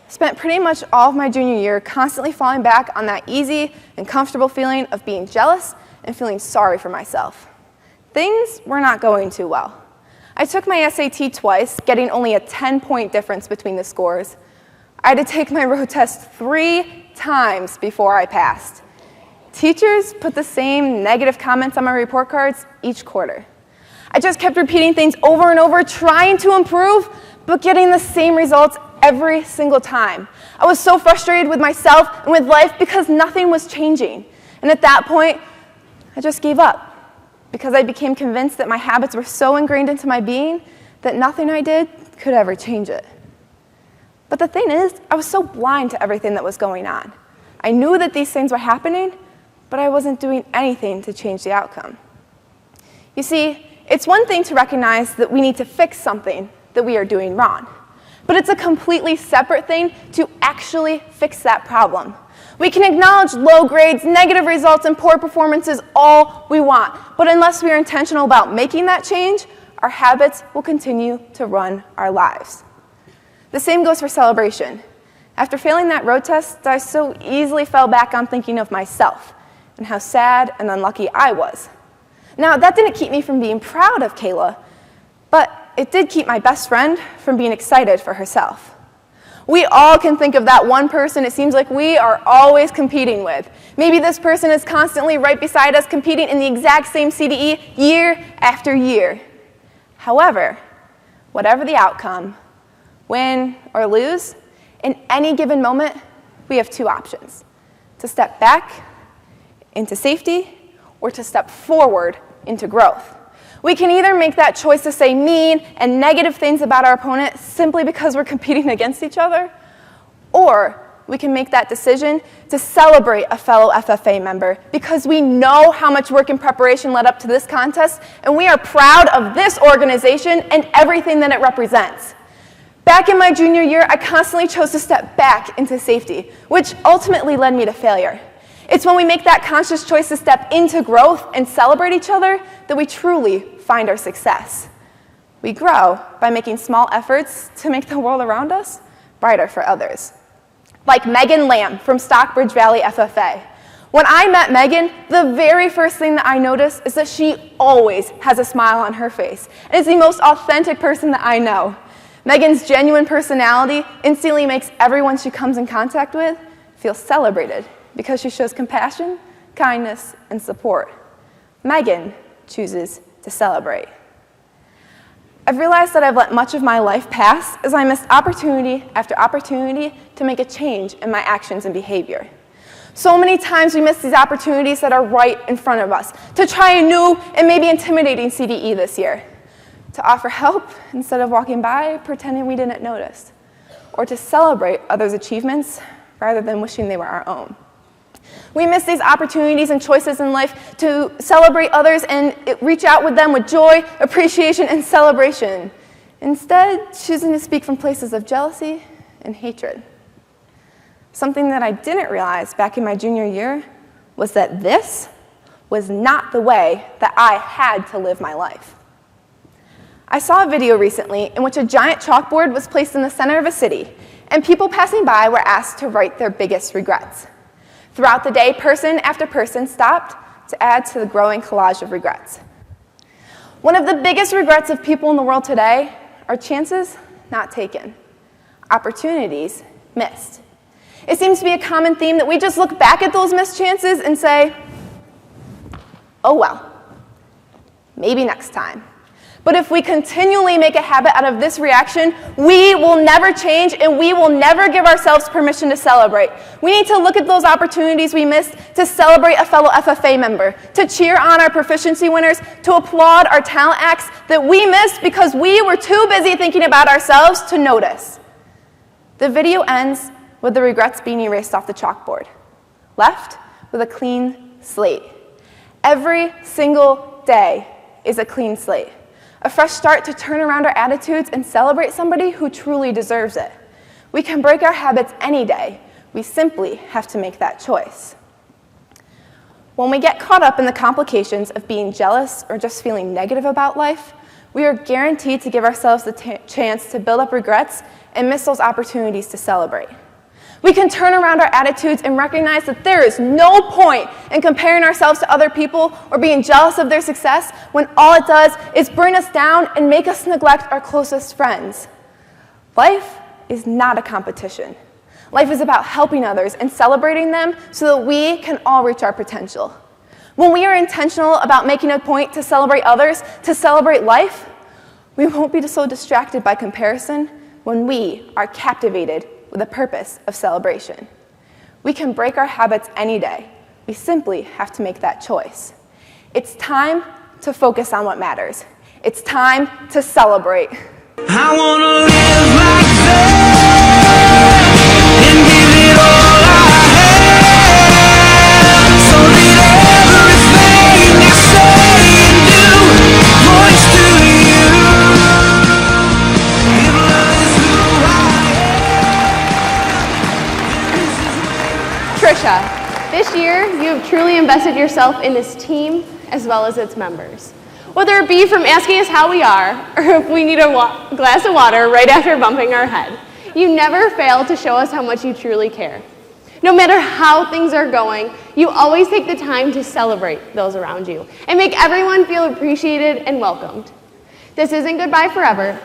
I spent pretty much all of my junior year constantly falling back on that easy and comfortable feeling of being jealous and feeling sorry for myself. Things were not going too well. I took my SAT twice, getting only a 10-point difference between the scores. I had to take my road test 3 times before I passed. Teachers put the same negative comments on my report cards each quarter. I just kept repeating things over and over, trying to improve, but getting the same results every single time. I was so frustrated with myself and with life because nothing was changing. And at that point, I just gave up. because I became convinced that my habits were so ingrained into my being that nothing I did could ever change it. But the thing is, I was so blind to everything that was going on. I knew that these things were happening, but I wasn't doing anything to change the outcome. You see, it's one thing to recognize that we need to fix something that we are doing wrong, but it's a completely separate thing to actually fix that problem. We can acknowledge low grades, negative results, and poor performances all we want, but unless we are intentional about making that change, our habits will continue to run our lives. The same goes for celebration. After failing that road test, I so easily fell back on thinking of myself and how sad and unlucky I was. Now, that didn't keep me from being proud of Kayla, but it did keep my best friend from being excited for herself. We all can think of that one person it seems like we are always competing with. Maybe this person is constantly right beside us competing in the exact same CDE year after year. However, whatever the outcome, win or lose, in any given moment, we have two options: to step back into safety or to step forward into growth. We can either make that choice to say mean and negative things about our opponent simply because we're competing against each other, or we can make that decision to celebrate a fellow FFA member because we know how much work and preparation led up to this contest, and we are proud of this organization and everything that it represents. Back in my junior year, I constantly chose to step back into safety, which ultimately led me to failure. It's when we make that conscious choice to step into growth and celebrate each other that we truly find our success. We grow by making small efforts to make the world around us brighter for others. Like Megan Lamb from Stockbridge Valley FFA. When I met Megan, the very first thing that I noticed is that she always has a smile on her face and is the most authentic person that I know. Megan's genuine personality instantly makes everyone she comes in contact with feel celebrated because she shows compassion, kindness, and support. Megan chooses to celebrate. I've realized that I've let much of my life pass as I missed opportunity after opportunity to make a change in my actions and behavior. So many times we miss these opportunities that are right in front of us to try a new and maybe intimidating CDE this year, to offer help instead of walking by pretending we didn't notice, or to celebrate others' achievements rather than wishing they were our own. We miss these opportunities and choices in life to celebrate others and reach out with them with joy, appreciation, and celebration, instead choosing to speak from places of jealousy and hatred. Something that I didn't realize back in my junior year was that this was not the way that I had to live my life. I saw a video recently in which a giant chalkboard was placed in the center of a city, and people passing by were asked to write their biggest regrets. Throughout the day, person after person stopped to add to the growing collage of regrets. One of the biggest regrets of people in the world today are chances not taken, opportunities missed. It seems to be a common theme that we just look back at those missed chances and say, oh well, maybe next time. But if we continually make a habit out of this reaction, we will never change and we will never give ourselves permission to celebrate. We need to look at those opportunities we missed to celebrate a fellow FFA member, to cheer on our proficiency winners, to applaud our talent acts that we missed because we were too busy thinking about ourselves to notice. The video ends with the regrets being erased off the chalkboard, left with a clean slate. Every single day is a clean slate. A fresh start to turn around our attitudes and celebrate somebody who truly deserves it. We can break our habits any day. We simply have to make that choice. When we get caught up in the complications of being jealous or just feeling negative about life, we are guaranteed to give ourselves the chance to build up regrets and miss those opportunities to celebrate. We can turn around our attitudes and recognize that there is no point in comparing ourselves to other people or being jealous of their success when all it does is bring us down and make us neglect our closest friends. Life is not a competition. Life is about helping others and celebrating them so that we can all reach our potential. When we are intentional about making a point to celebrate others, to celebrate life, we won't be so distracted by comparison when we are captivated with the purpose of celebration. We can break our habits any day. We simply have to make that choice. It's time to focus on what matters. It's time to celebrate. I wanna live like that and give it all I have. So let everything I say and do points to you. If love is who I Trisha, this year you have truly invested yourself in this team as well as its members. Whether it be from asking us how we are, or if we need a glass of water right after bumping our head, you never fail to show us how much you truly care. No matter how things are going, you always take the time to celebrate those around you and make everyone feel appreciated and welcomed. This isn't goodbye forever,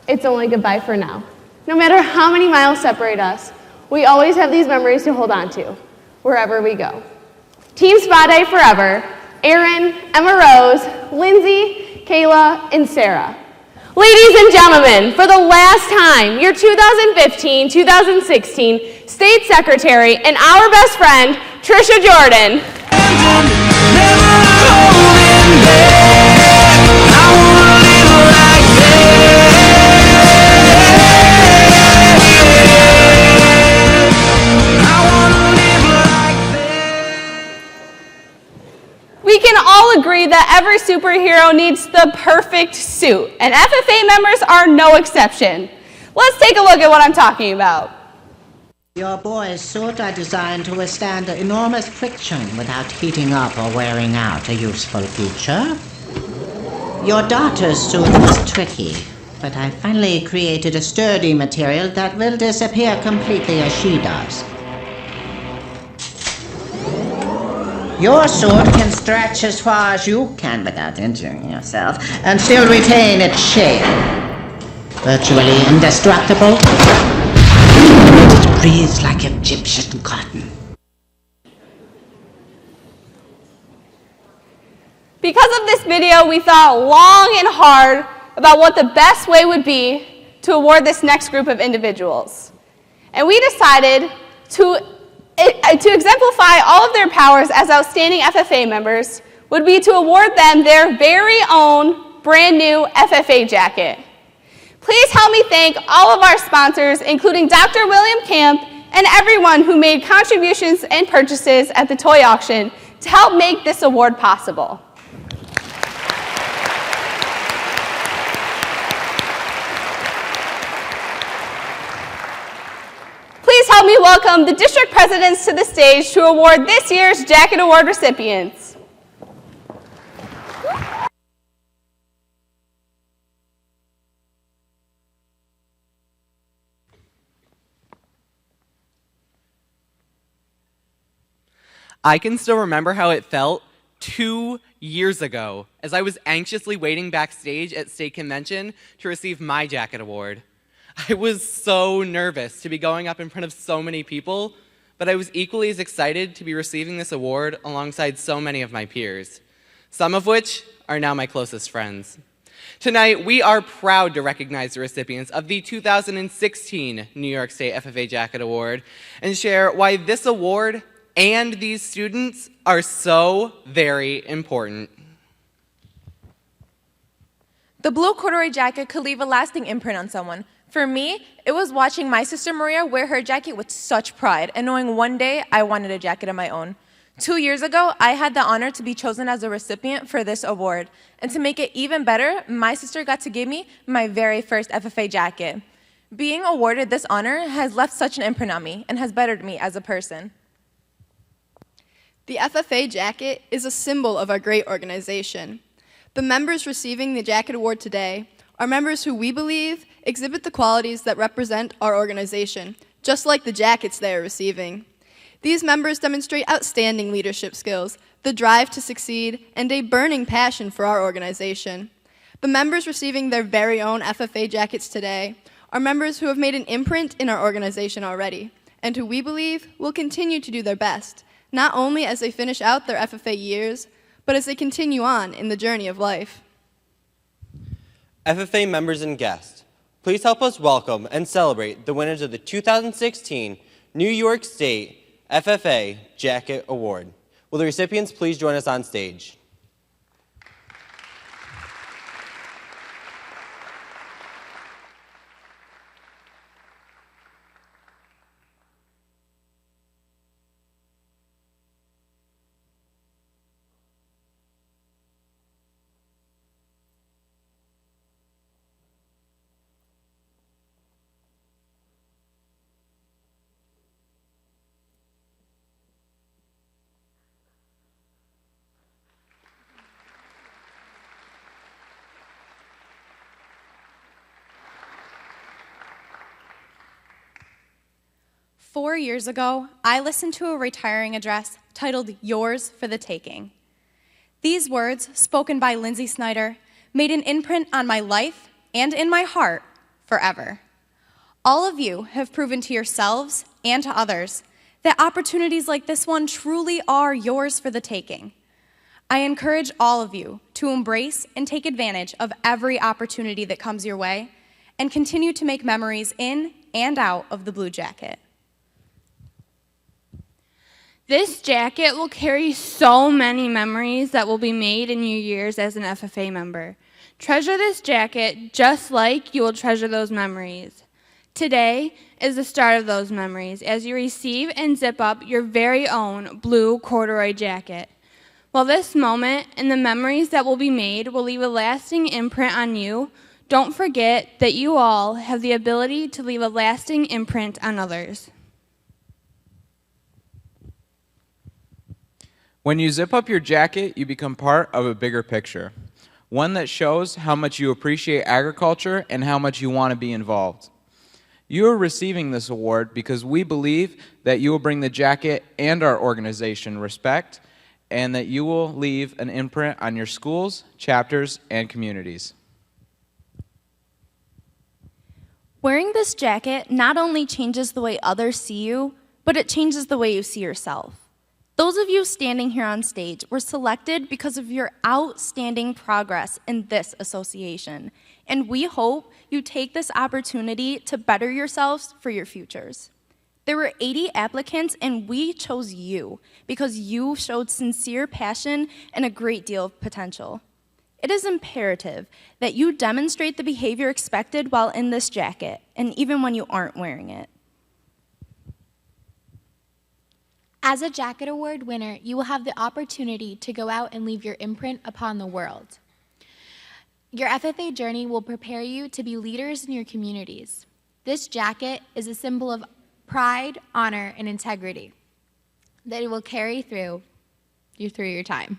it's only goodbye for now. No matter how many miles separate us, we always have these memories to hold on to, wherever we go. Team Spa Day forever, Erin, Emma Rose, Lindsay, Kayla, and Sarah. Ladies and gentlemen, for the last time, your 2015-2016 State Secretary and our best friend, Trisha Jordan. We can all agree that every superhero needs the perfect suit, and FFA members are no exception. Let's take a look at what I'm talking about. Your boy's suit are designed to withstand enormous friction without heating up or wearing out, a useful feature. Your daughter's suit is tricky, but I finally created a sturdy material that will disappear completely as she does. Your suit can stretch as far as you can without injuring yourself and still retain its shape. Virtually indestructible. It breathes like Egyptian cotton. Because of this video, we thought long and hard about what the best way would be to award this next group of individuals. And we decided to exemplify all of their powers as outstanding FFA members would be to award them their very own brand new FFA jacket. Please help me thank all of our sponsors, including Dr. William Camp and everyone who made contributions and purchases at the toy auction to help make this award possible. Please help me welcome the district presidents to the stage to award this year's Jacket Award recipients. I can still remember how it felt 2 years ago as I was anxiously waiting backstage at State Convention to receive my Jacket Award. I was so nervous to be going up in front of so many people, but I was equally as excited to be receiving this award alongside so many of my peers, some of which are now my closest friends. Tonight, we are proud to recognize the recipients of the 2016 New York State FFA Jacket Award and share why this award and these students are so very important. The blue corduroy jacket could leave a lasting imprint on someone. For me, it was watching my sister Maria wear her jacket with such pride and knowing one day I wanted a jacket of my own. 2 years ago, I had the honor to be chosen as a recipient for this award. And to make it even better, my sister got to give me my very first FFA jacket. Being awarded this honor has left such an imprint on me and has bettered me as a person. The FFA jacket is a symbol of our great organization. The members receiving the Jacket Award today are members who we believe exhibit the qualities that represent our organization, just like the jackets they are receiving. These members demonstrate outstanding leadership skills, the drive to succeed, and a burning passion for our organization. The members receiving their very own FFA jackets today are members who have made an imprint in our organization already, and who we believe will continue to do their best, not only as they finish out their FFA years, but as they continue on in the journey of life. FFA members and guests, please help us welcome and celebrate the winners of the 2016 New York State FFA Jacket Award. Will the recipients please join us on stage? 4 years ago, I listened to a retiring address titled Yours for the Taking. These words, spoken by Lindsay Snyder, made an imprint on my life and in my heart forever. All of you have proven to yourselves and to others that opportunities like this one truly are yours for the taking. I encourage all of you to embrace and take advantage of every opportunity that comes your way and continue to make memories in and out of the Blue Jacket. This jacket will carry so many memories that will be made in your years as an FFA member. Treasure this jacket just like you will treasure those memories. Today is the start of those memories as you receive and zip up your very own blue corduroy jacket. While this moment and the memories that will be made will leave a lasting imprint on you, don't forget that you all have the ability to leave a lasting imprint on others. When you zip up your jacket, you become part of a bigger picture, one that shows how much you appreciate agriculture and how much you want to be involved. You are receiving this award because we believe that you will bring the jacket and our organization respect, and that you will leave an imprint on your schools, chapters, and communities. Wearing this jacket not only changes the way others see you, but it changes the way you see yourself. Those of you standing here on stage were selected because of your outstanding progress in this association, and we hope you take this opportunity to better yourselves for your futures. There were 80 applicants, and we chose you because you showed sincere passion and a great deal of potential. It is imperative that you demonstrate the behavior expected while in this jacket, and even when you aren't wearing it. As a Jacket Award winner, you will have the opportunity to go out and leave your imprint upon the world. Your FFA journey will prepare you to be leaders in your communities. This jacket is a symbol of pride, honor, and integrity that it will carry through your time.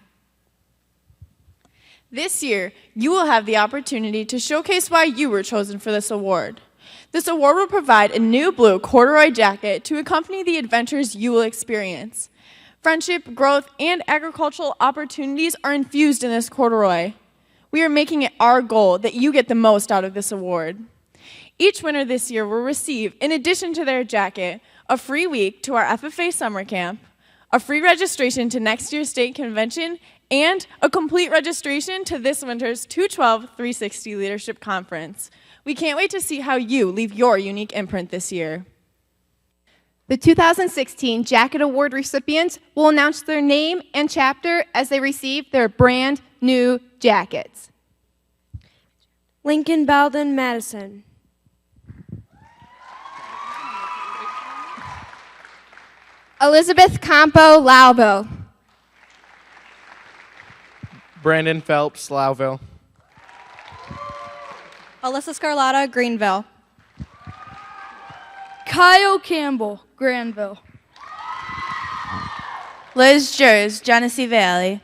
This year, you will have the opportunity to showcase why you were chosen for this award. This award will provide a new blue corduroy jacket to accompany the adventures you will experience. Friendship, growth, and agricultural opportunities are infused in this corduroy. We are making it our goal that you get the most out of this award. Each winner this year will receive, in addition to their jacket, a free week to our FFA summer camp, a free registration to next year's state convention, and a complete registration to this winter's 212-360 Leadership Conference. We can't wait to see how you leave your unique imprint this year. The 2016 Jacket Award recipients will announce their name and chapter as they receive their brand new jackets. Lincoln Belden Madison. Elizabeth Campo Laubo. Brandon Phelps, Louville. Alyssa Scarlata, Greenville. Kyle Campbell, Granville. Liz Jers, Genesee Valley.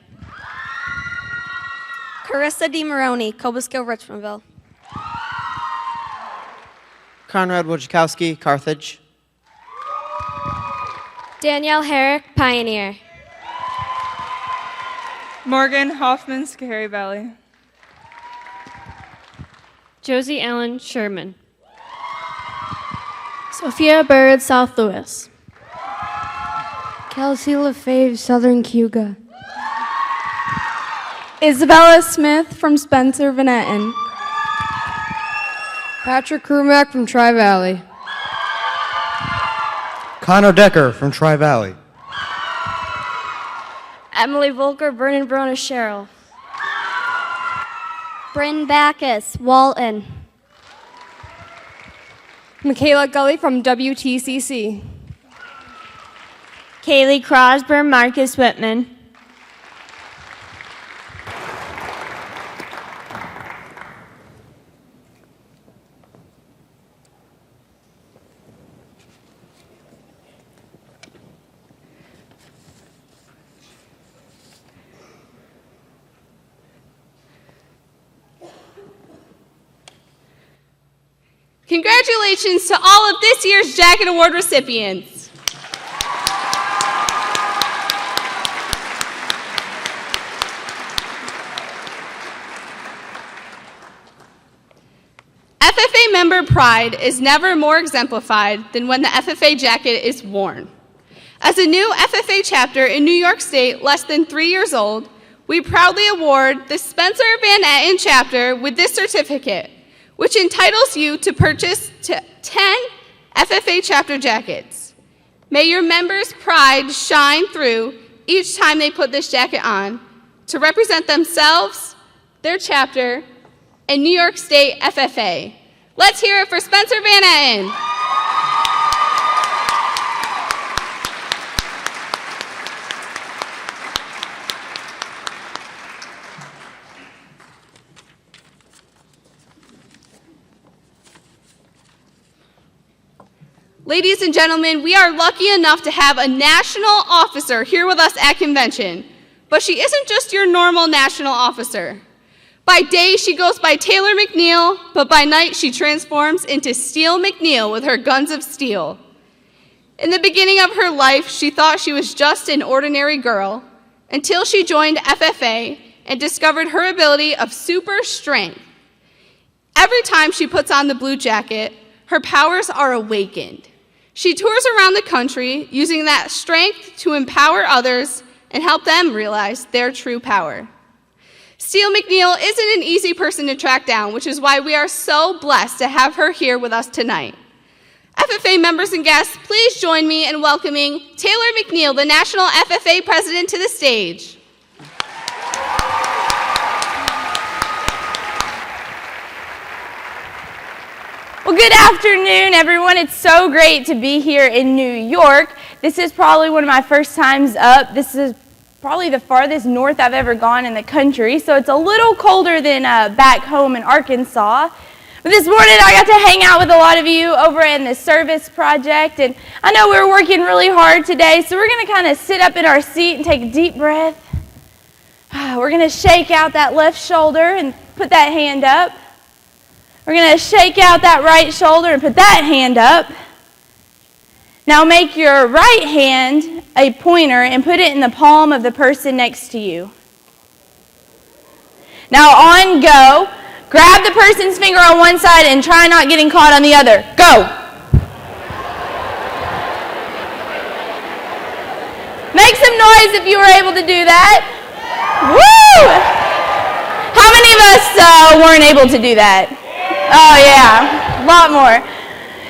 Carissa DeMaroni, Cobleskill, Richmondville. Conrad Wojciechowski, Carthage. Danielle Herrick, Pioneer. Morgan Hoffman, Schoharie Valley. Josie Allen, Sherman. Sophia Bird, South Louis. Kelsey LaFave, Southern Cuga. Isabella Smith from Spencer, Venetton. Patrick Krumack from Tri-Valley. Connor Decker from Tri-Valley. Emily Volker, Vernon Brona, Sherrill. Bryn Backus, Walton. Michaela Gully from WTCC. Kaylee Crosburn, Marcus Whitman. Congratulations to all of this year's Jacket Award recipients. FFA member pride is never more exemplified than when the FFA jacket is worn. As a new FFA chapter in New York State, less than 3 years old, we proudly award the Spencer Van Etten chapter with this certificate, which entitles you to purchase 10 FFA chapter jackets. May your members' pride shine through each time they put this jacket on to represent themselves, their chapter, and New York State FFA. Let's hear it for Spencer Van Etten. Ladies and gentlemen, we are lucky enough to have a national officer here with us at convention, but she isn't just your normal national officer. By day, she goes by Taylor McNeil, but by night, she transforms into Steel McNeil with her guns of steel. In the beginning of her life, she thought she was just an ordinary girl until she joined FFA and discovered her ability of super strength. Every time she puts on the blue jacket, her powers are awakened. She tours around the country using that strength to empower others and help them realize their true power. Steel McNeil isn't an easy person to track down, which is why we are so blessed to have her here with us tonight. FFA members and guests, please join me in welcoming Taylor McNeil, the National FFA President, to the stage. Well, good afternoon, everyone. It's so great to be here in New York. This is probably one of my first times up. This is probably the farthest north I've ever gone in the country, so it's a little colder than back home in Arkansas. But this morning I got to hang out with a lot of you over in the service project, and I know we're working really hard today, so we're going to kind of sit up in our seat and take a deep breath. We're going to shake out that left shoulder and put that hand up. We're going to shake out that right shoulder and put that hand up. Now make your right hand a pointer and put it in the palm of the person next to you. Now on go, grab the person's finger on one side and try not getting caught on the other. Go! Make some noise if you were able to do that. Woo! How many of us weren't able to do that? Oh yeah, a lot more.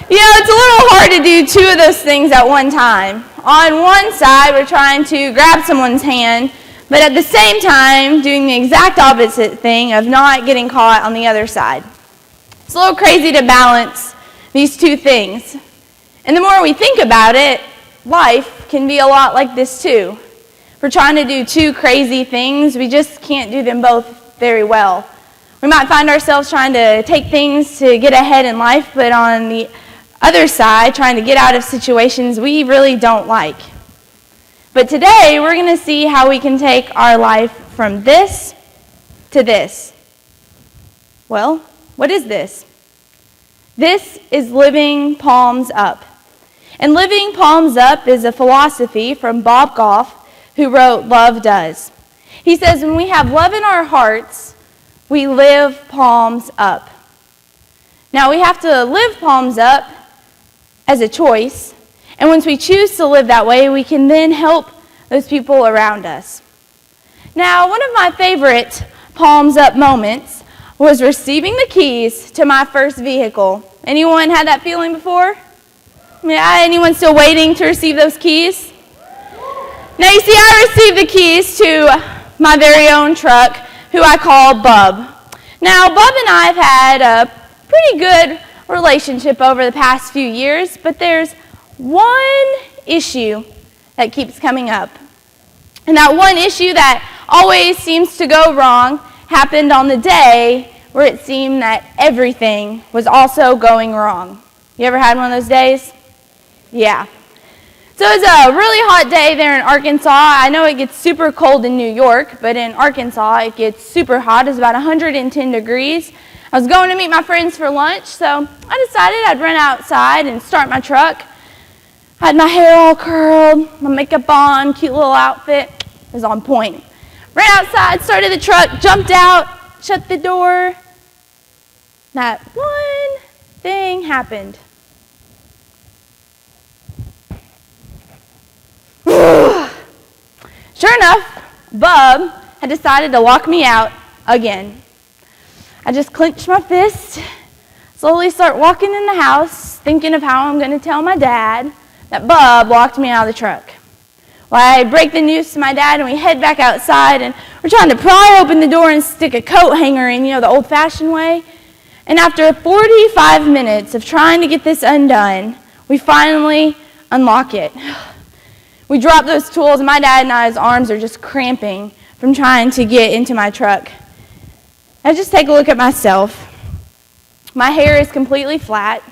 You know, it's a little hard to do two of those things at one time. On one side, we're trying to grab someone's hand, but at the same time, doing the exact opposite thing of not getting caught on the other side. It's a little crazy to balance these two things. And the more we think about it, life can be a lot like this too. If we're trying to do two crazy things, we just can't do them both very well. We might find ourselves trying to take things to get ahead in life, but on the other side, trying to get out of situations we really don't like. But today, we're going to see how we can take our life from this to this. Well, what is this? This is living palms up. And living palms up is a philosophy from Bob Goff, who wrote Love Does. He says, when we have love in our hearts, we live palms up. Now, we have to live palms up as a choice, and once we choose to live that way, we can then help those people around us. Now, one of my favorite palms up moments was receiving the keys to my first vehicle. Anyone had that feeling before? Yeah, anyone still waiting to receive those keys? Now, you see, I received the keys to my very own truck, who I call Bub. Now, Bub and I have had a pretty good relationship over the past few years, but there's one issue that keeps coming up. And that one issue that always seems to go wrong happened on the day where it seemed that everything was also going wrong. You ever had one of those days? Yeah. So it was a really hot day there in Arkansas. I know it gets super cold in New York, but in Arkansas it gets super hot. It's about 110 degrees. I was going to meet my friends for lunch, so I decided I'd run outside and start my truck. I had my hair all curled, my makeup on, cute little outfit. It was on point. Ran outside, started the truck, jumped out, shut the door. Not one thing happened. Sure enough, Bub had decided to lock me out again. I just clenched my fist, slowly start walking in the house, thinking of how I'm going to tell my dad that Bub locked me out of the truck. Well, I break the news to my dad, and we head back outside, and we're trying to pry open the door and stick a coat hanger in, the old-fashioned way. And after 45 minutes of trying to get this undone, we finally unlock it. We drop those tools, and my dad and I's arms are just cramping from trying to get into my truck. I just take a look at myself. My hair is completely flat.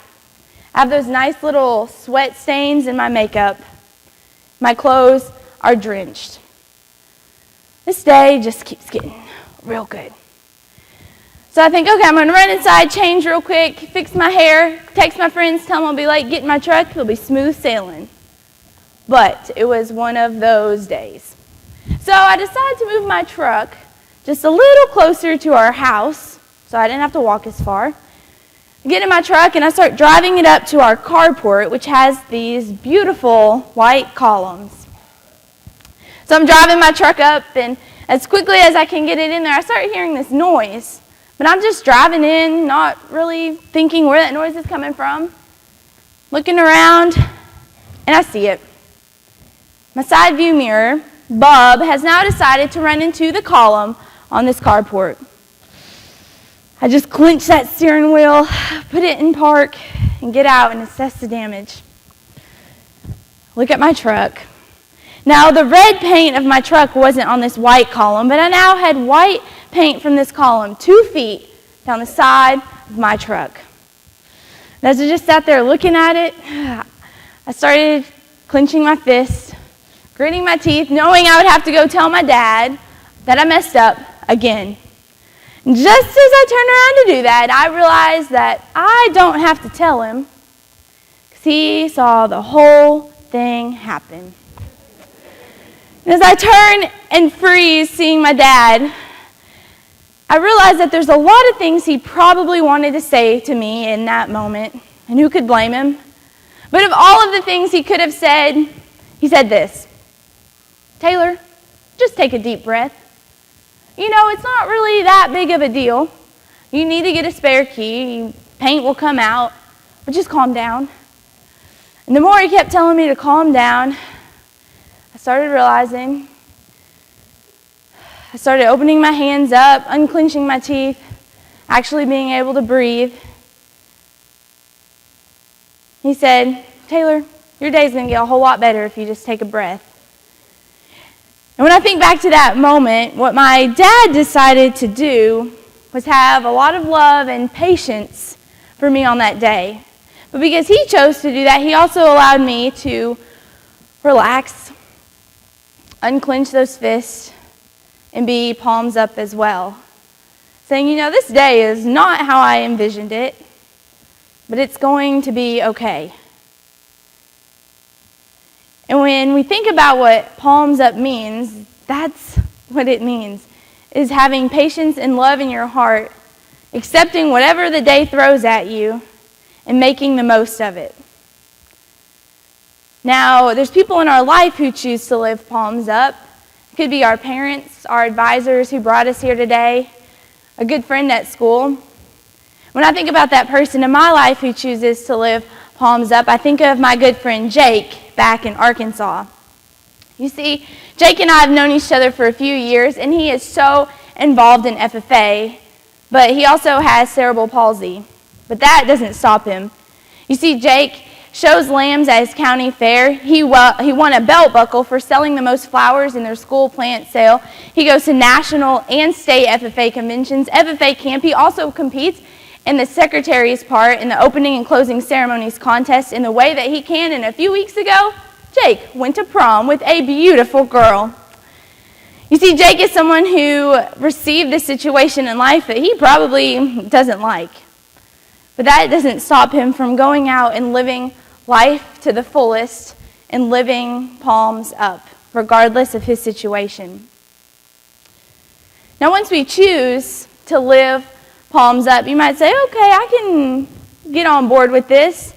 I have those nice little sweat stains in my makeup. My clothes are drenched. This day just keeps getting real good. So I think, okay, I'm going to run inside, change real quick, fix my hair, text my friends, tell them I'll be late, get in my truck, it'll be smooth sailing. But it was one of those days. So I decided to move my truck just a little closer to our house so I didn't have to walk as far. I get in my truck and I start driving it up to our carport, which has these beautiful white columns. So I'm driving my truck up, and as quickly as I can get it in there, I start hearing this noise. But I'm just driving in, not really thinking where that noise is coming from. Looking around, and I see it. My side view mirror, Bub, has now decided to run into the column on this carport. I just clench that steering wheel, put it in park, and get out and assess the damage. Look at my truck. Now, the red paint of my truck wasn't on this white column, but I now had white paint from this column 2 feet down the side of my truck. And as I just sat there looking at it, I started clenching my fist, gritting my teeth, knowing I would have to go tell my dad that I messed up again. And just as I turned around to do that, I realized that I don't have to tell him, because he saw the whole thing happen. And as I turn and freeze seeing my dad, I realized that there's a lot of things he probably wanted to say to me in that moment, and who could blame him? But of all of the things he could have said, he said this: "Taylor, just take a deep breath. It's not really that big of a deal. You need to get a spare key. Paint will come out, but just calm down." And the more he kept telling me to calm down, I started realizing, I started opening my hands up, unclenching my teeth, actually being able to breathe. He said, "Taylor, your day's going to get a whole lot better if you just take a breath." And when I think back to that moment, what my dad decided to do was have a lot of love and patience for me on that day. But because he chose to do that, he also allowed me to relax, unclench those fists, and be palms up as well. Saying, this day is not how I envisioned it, but it's going to be okay. And when we think about what palms up means, that's what it means, is having patience and love in your heart, accepting whatever the day throws at you, and making the most of it. Now, there's people in our life who choose to live palms up. It could be our parents, our advisors who brought us here today, a good friend at school. When I think about that person in my life who chooses to live palms up, I think of my good friend Jake back in Arkansas. You see, Jake and I have known each other for a few years, and he is so involved in FFA, but he also has cerebral palsy. But that doesn't stop him. You see, Jake shows lambs at his county fair. He won a belt buckle for selling the most flowers in their school plant sale. He goes to national and state FFA conventions. FFA Camp, he also competes in the secretary's part in the opening and closing ceremonies contest in the way that he can. And a few weeks ago, Jake went to prom with a beautiful girl. You see, Jake is someone who received a situation in life that he probably doesn't like. But that doesn't stop him from going out and living life to the fullest and living palms up, regardless of his situation. Now, once we choose to live palms up, you might say, okay, I get on board with this.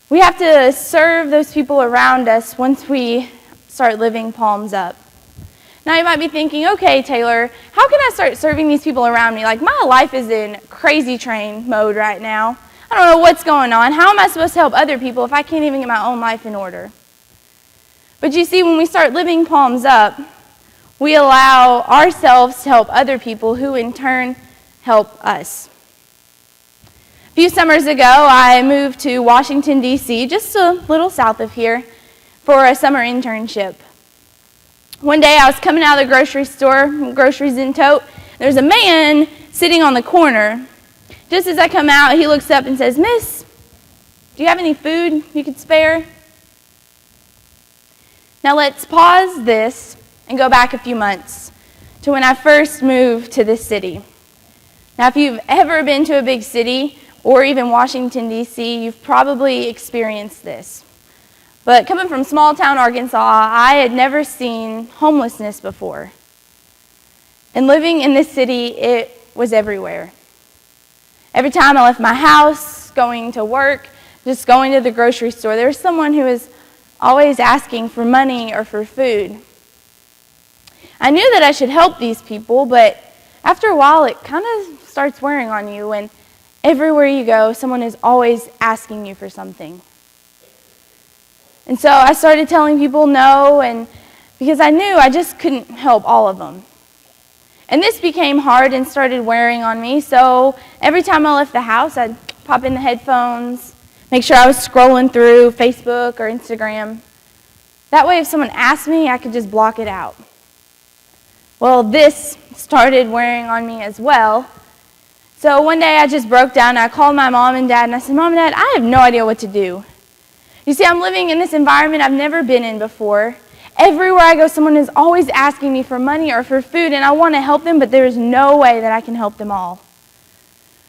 We have to serve those people around us once we start living palms up. Now you might be thinking, okay, Taylor, how can I start serving these people around me? Like, my life is in crazy train mode right now. I don't know what's going on. How am I supposed to help other people if I can't even get my own life in order? But you see, when we start living palms up, we allow ourselves to help other people who in turn help us. A few summers ago, I moved to Washington, D.C., just a little south of here, for a summer internship. One day I was coming out of the grocery store, groceries in tote. There's a man sitting on the corner. Just as I come out, he looks up and says, "Miss, do you have any food you could spare?" Now let's pause this and go back a few months to when I first moved to this city. Now if you've ever been to a big city, or even Washington, D.C., you've probably experienced this. But coming from small town Arkansas, I had never seen homelessness before. And living in this city, it was everywhere. Every time I left my house, going to work, just going to the grocery store, there was someone who was always asking for money or for food. I knew that I should help these people, but after a while, it kind of starts wearing on you when everywhere you go, someone is always asking you for something. And so I started telling people no, and because I knew I just couldn't help all of them. And this became hard and started wearing on me, so every time I left the house, I'd pop in the headphones, make sure I was scrolling through Facebook or Instagram. That way, if someone asked me, I could just block it out. Well, this started wearing on me as well. So one day I just broke down and I called my mom and dad and I said, "Mom and Dad, I have no idea what to do. You see, I'm living in this environment I've never been in before. Everywhere I go, someone is always asking me for money or for food, and I want to help them, but there is no way that I can help them all."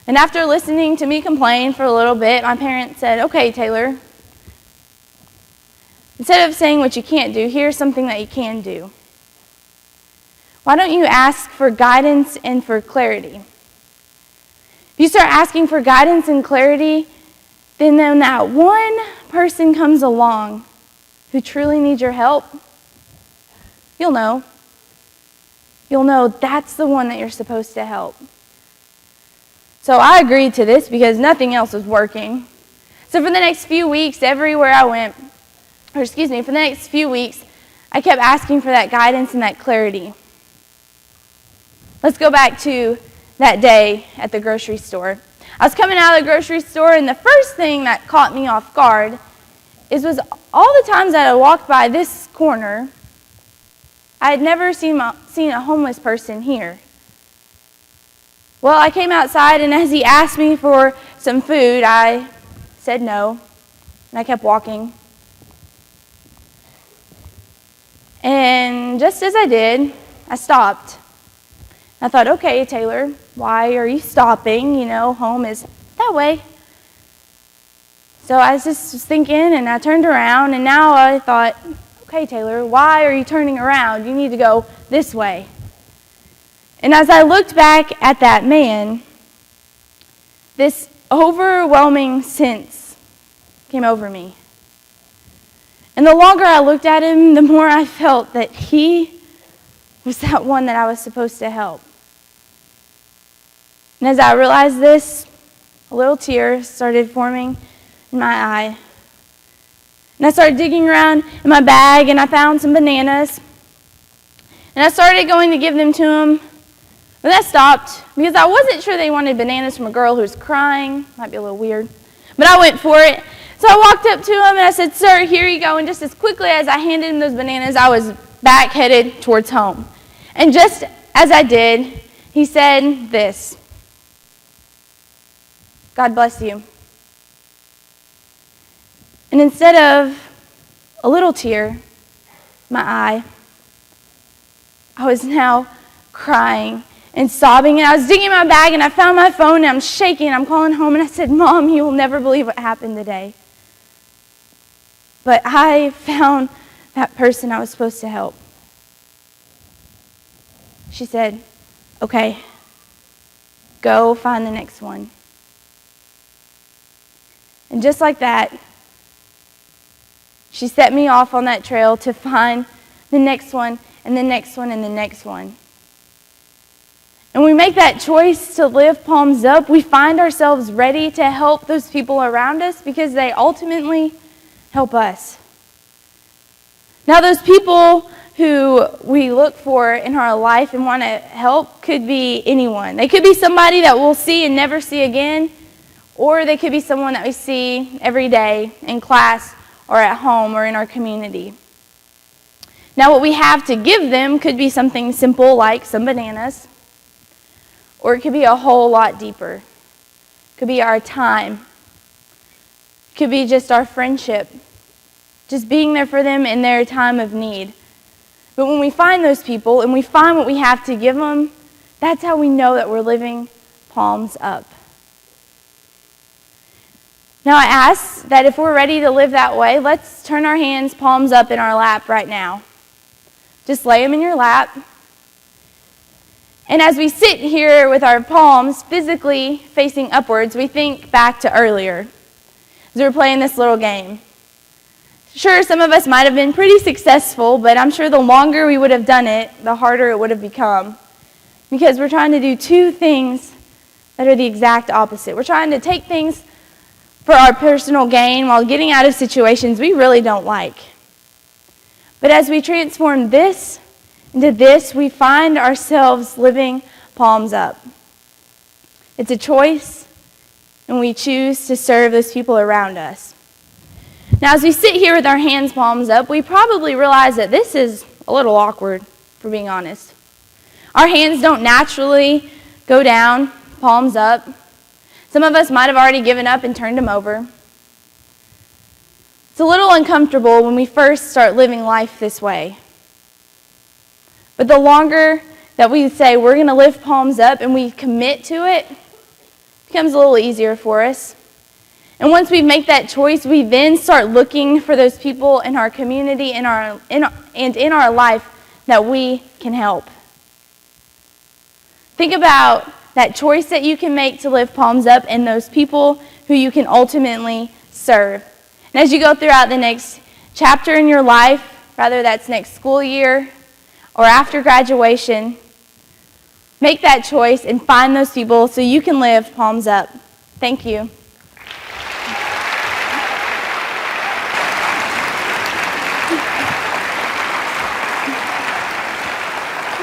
And after listening to me complain for a little bit, my parents said, "Okay, Taylor, instead of saying what you can't do, here's something that you can do. Why don't you ask for guidance and for clarity? If you start asking for guidance and clarity, then when that one person comes along who truly needs your help, you'll know. You'll know that's the one that you're supposed to help." So I agreed to this because nothing else was working. So for the next few weeks, everywhere I went, for the next few weeks, I kept asking for that guidance and that clarity. Let's go back to that day at the grocery store. I was coming out of the grocery store, and the first thing that caught me off guard was all the times that I walked by this corner, I had never seen a homeless person here. Well, I came outside, and as he asked me for some food, I said no, and I kept walking. And just as I did, I stopped. I thought, "Okay, Taylor, why are you stopping? You know, home is that way." So I was just thinking, and I turned around, and now I thought, "Okay, Taylor, why are you turning around? You need to go this way." And as I looked back at that man, this overwhelming sense came over me. And the longer I looked at him, the more I felt that he was that one that I was supposed to help. And as I realized this, a little tear started forming in my eye. And I started digging around in my bag, and I found some bananas. And I started going to give them to him. But I stopped because I wasn't sure they wanted bananas from a girl who was crying. Might be a little weird. But I went for it. So I walked up to him and I said, "Sir, here you go." And just as quickly as I handed him those bananas, I was back headed towards home. And just as I did, he said this: "God bless you." And instead of a little tear in my eye, I was now crying and sobbing, and I was digging in my bag, and I found my phone, and I'm shaking. I'm calling home, and I said, "Mom, you will never believe what happened today. But I found that person I was supposed to help." She said, "Okay, go find the next one." And just like that, she set me off on that trail to find the next one and the next one and the next one. And we make that choice to live palms up, we find ourselves ready to help those people around us because they ultimately help us. Now, those people who we look for in our life and want to help could be anyone. They could be somebody that we'll see and never see again, or they could be someone that we see every day in class or at home or in our community. Now, what we have to give them could be something simple like some bananas, or it could be a whole lot deeper. It could be our time. It could be just our friendship, just being there for them in their time of need. But when we find those people and we find what we have to give them, that's how we know that we're living palms up. Now I ask that if we're ready to live that way, let's turn our hands palms up in our lap right now. Just lay them in your lap. And as we sit here with our palms physically facing upwards, we think back to earlier as we were playing this little game. Sure, some of us might have been pretty successful, but I'm sure the longer we would have done it, the harder it would have become. Because we're trying to do two things that are the exact opposite. We're trying to take things for our personal gain while getting out of situations we really don't like. But as we transform this into this, we find ourselves living palms up. It's a choice, and we choose to serve those people around us. Now, as we sit here with our hands palms up, we probably realize that this is a little awkward, for being honest. Our hands don't naturally go down, palms up. Some of us might have already given up and turned them over. It's a little uncomfortable when we first start living life this way. But the longer that we say we're going to lift palms up and we commit to it, it becomes a little easier for us. And once we make that choice, we then start looking for those people in our community and in our life that we can help. Think about that choice that you can make to lift palms up and those people who you can ultimately serve. And as you go throughout the next chapter in your life, whether that's next school year or after graduation, make that choice and find those people so you can live palms up. Thank you.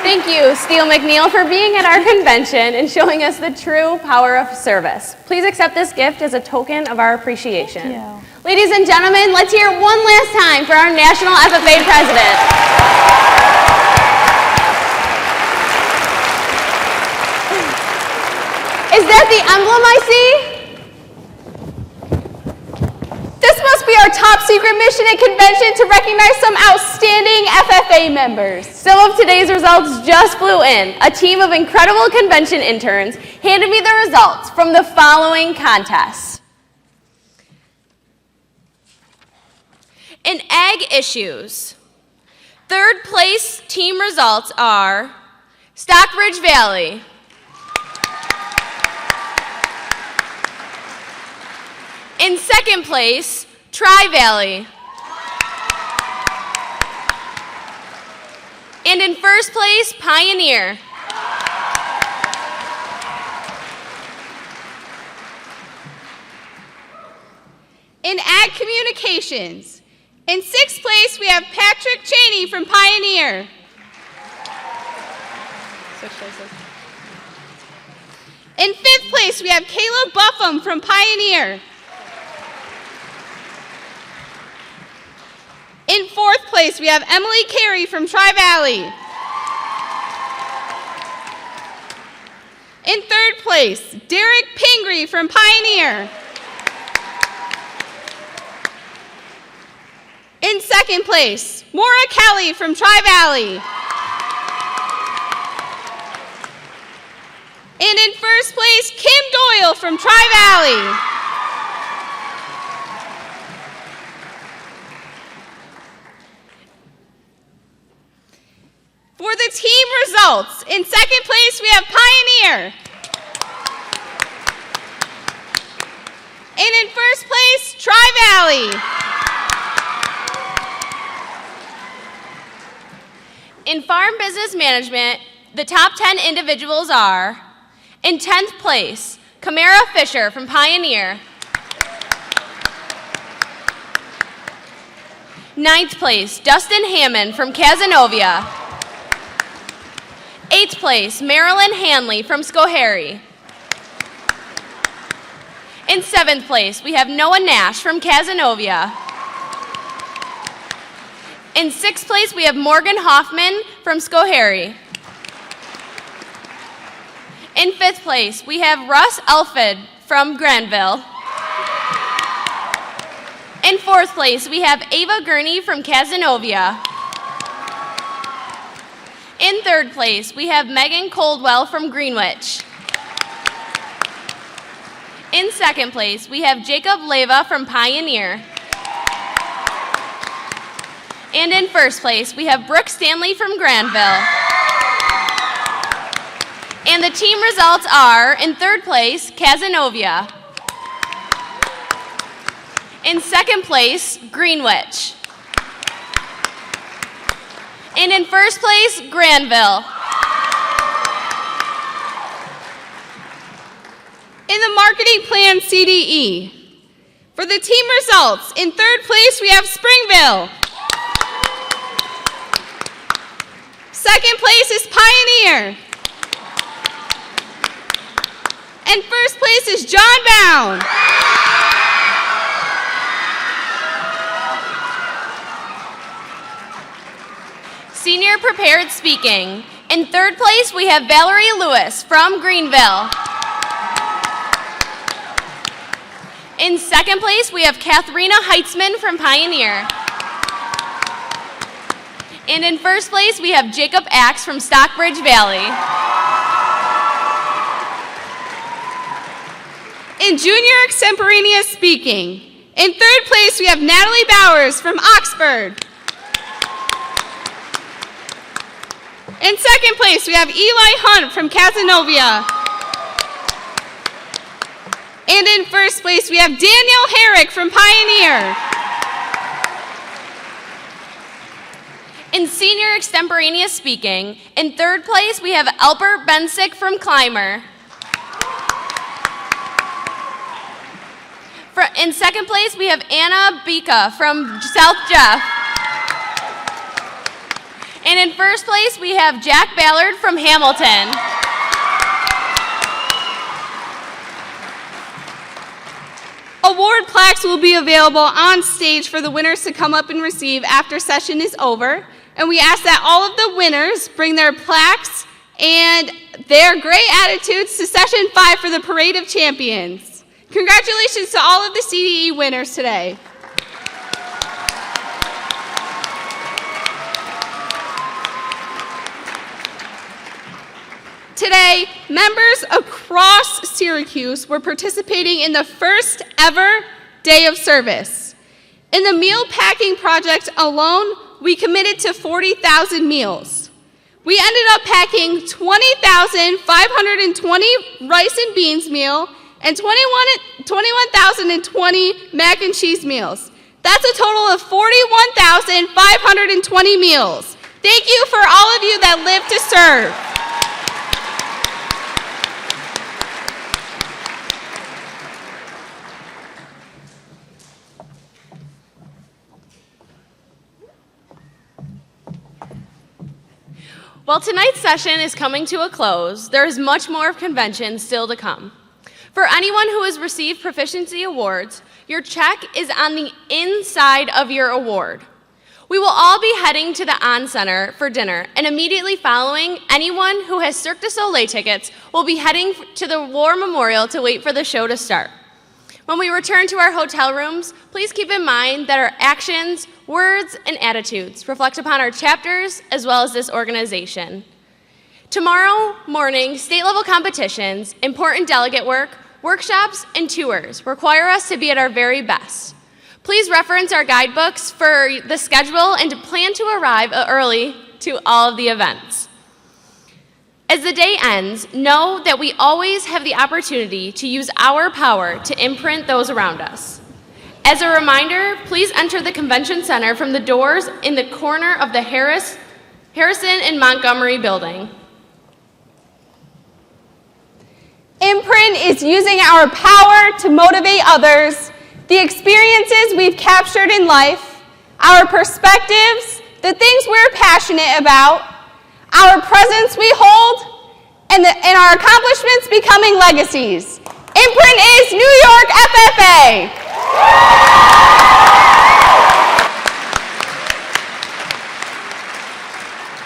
Thank you, Steele McNeil, for being at our convention and showing us the true power of service. Please accept this gift as a token of our appreciation. Thank you. Ladies and gentlemen, let's hear it one last time for our National FFA President. Is that the emblem I see? This must be our top secret mission at convention to recognize some outstanding FFA members. Some of today's results just flew in. A team of incredible convention interns handed me the results from the following contests. In Ag Issues, third place team results are Stockbridge Valley, in second place, Tri-Valley, and in first place, Pioneer. In Ag Communications, in sixth place, we have Patrick Cheney from Pioneer. In fifth place, we have Caleb Buffum from Pioneer. In fourth place, we have Emily Carey from Tri-Valley. In third place, Derek Pingree from Pioneer. In second place, Maura Kelly from Tri-Valley. And in first place, Kim Doyle from Tri-Valley. For the team results, in second place, we have Pioneer. And in first place, Tri-Valley. In farm business management, the top 10 individuals are, in 10th place, Camara Fisher from Pioneer. 9th place, Dustin Hammond from Cazenovia. 8th place, Marilyn Hanley from Schoharie. In 7th place, we have Noah Nash from Cazenovia. In 6th place, we have Morgan Hoffman from Schoharie. In 5th place, we have Russ Elford from Granville. In 4th place, we have Ava Gurney from Cazenovia. In 3rd place, we have Megan Coldwell from Greenwich. In 2nd place, we have Jacob Leva from Pioneer. And in 1st place, we have Brooke Stanley from Granville. And the team results are, in 3rd place, Cazenovia. In 2nd place, Greenwich. And in 1st place, Granville. In the marketing plan CDE, for the team results, in 3rd place, we have Springville. 2nd place is Pioneer. And 1st place is John Bound. Senior prepared speaking. In 3rd place, we have Valerie Lewis from Greenville. In 2nd place, we have Katharina Heitzman from Pioneer. And in 1st place, we have Jacob Axe from Stockbridge Valley. In junior extemporaneous speaking, in 3rd place, we have Natalie Bowers from Oxford. In 2nd place, we have Eli Hunt from Cazenovia. And in 1st place, we have Daniel Herrick from Pioneer. In senior extemporaneous speaking, in 3rd place, we have Albert Bensick from Clymer. In 2nd place, we have Anna Bika from South Jeff. And in 1st place, we have Jack Ballard from Hamilton. Award plaques will be available on stage for the winners to come up and receive after session is over. And we ask that all of the winners bring their plaques and their great attitudes to session 5 for the Parade of Champions. Congratulations to all of the CDE winners today. Today, members across Syracuse were participating in the first ever day of service. In the meal packing project alone, we committed to 40,000 meals. We ended up packing 20,520 rice and beans meal and 21,020 mac and cheese meals. That's a total of 41,520 meals. Thank you for all of you that live to serve. While tonight's session is coming to a close, there is much more convention still to come. For anyone who has received proficiency awards, your check is on the inside of your award. We will all be heading to the On Center for dinner, and immediately following, anyone who has Cirque du Soleil tickets will be heading to the War Memorial to wait for the show to start. When we return to our hotel rooms, please keep in mind that our actions, words, and attitudes reflect upon our chapters as well as this organization. Tomorrow morning, state-level competitions, important delegate work, workshops, and tours require us to be at our very best. Please reference our guidebooks for the schedule and to plan to arrive early to all of the events. As the day ends, know that we always have the opportunity to use our power to imprint those around us. As a reminder, please enter the Convention Center from the doors in the corner of the Harrison and Montgomery building. Imprint is using our power to motivate others, the experiences we've captured in life, our perspectives, the things we're passionate about, our presence we hold, and our accomplishments becoming legacies. Imprint is New York FFA.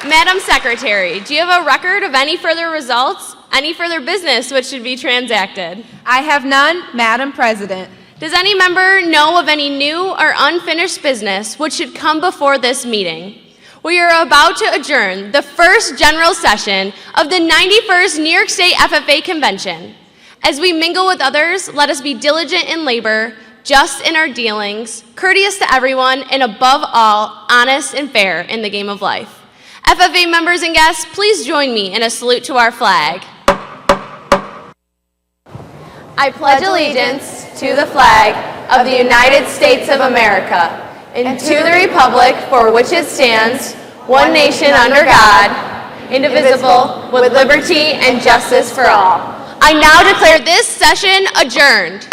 Madam Secretary, do you have a record of any further results, any further business which should be transacted? I have none, Madam President. Does any member know of any new or unfinished business which should come before this meeting? We are about to adjourn the first general session of the 91st New York State FFA Convention. As we mingle with others, let us be diligent in labor, just in our dealings, courteous to everyone, and above all, honest and fair in the game of life. FFA members and guests, please join me in a salute to our flag. I pledge allegiance to the flag of the United States of America and to the republic for which it stands, one nation under God, indivisible, with liberty and justice for all. I now declare this session adjourned.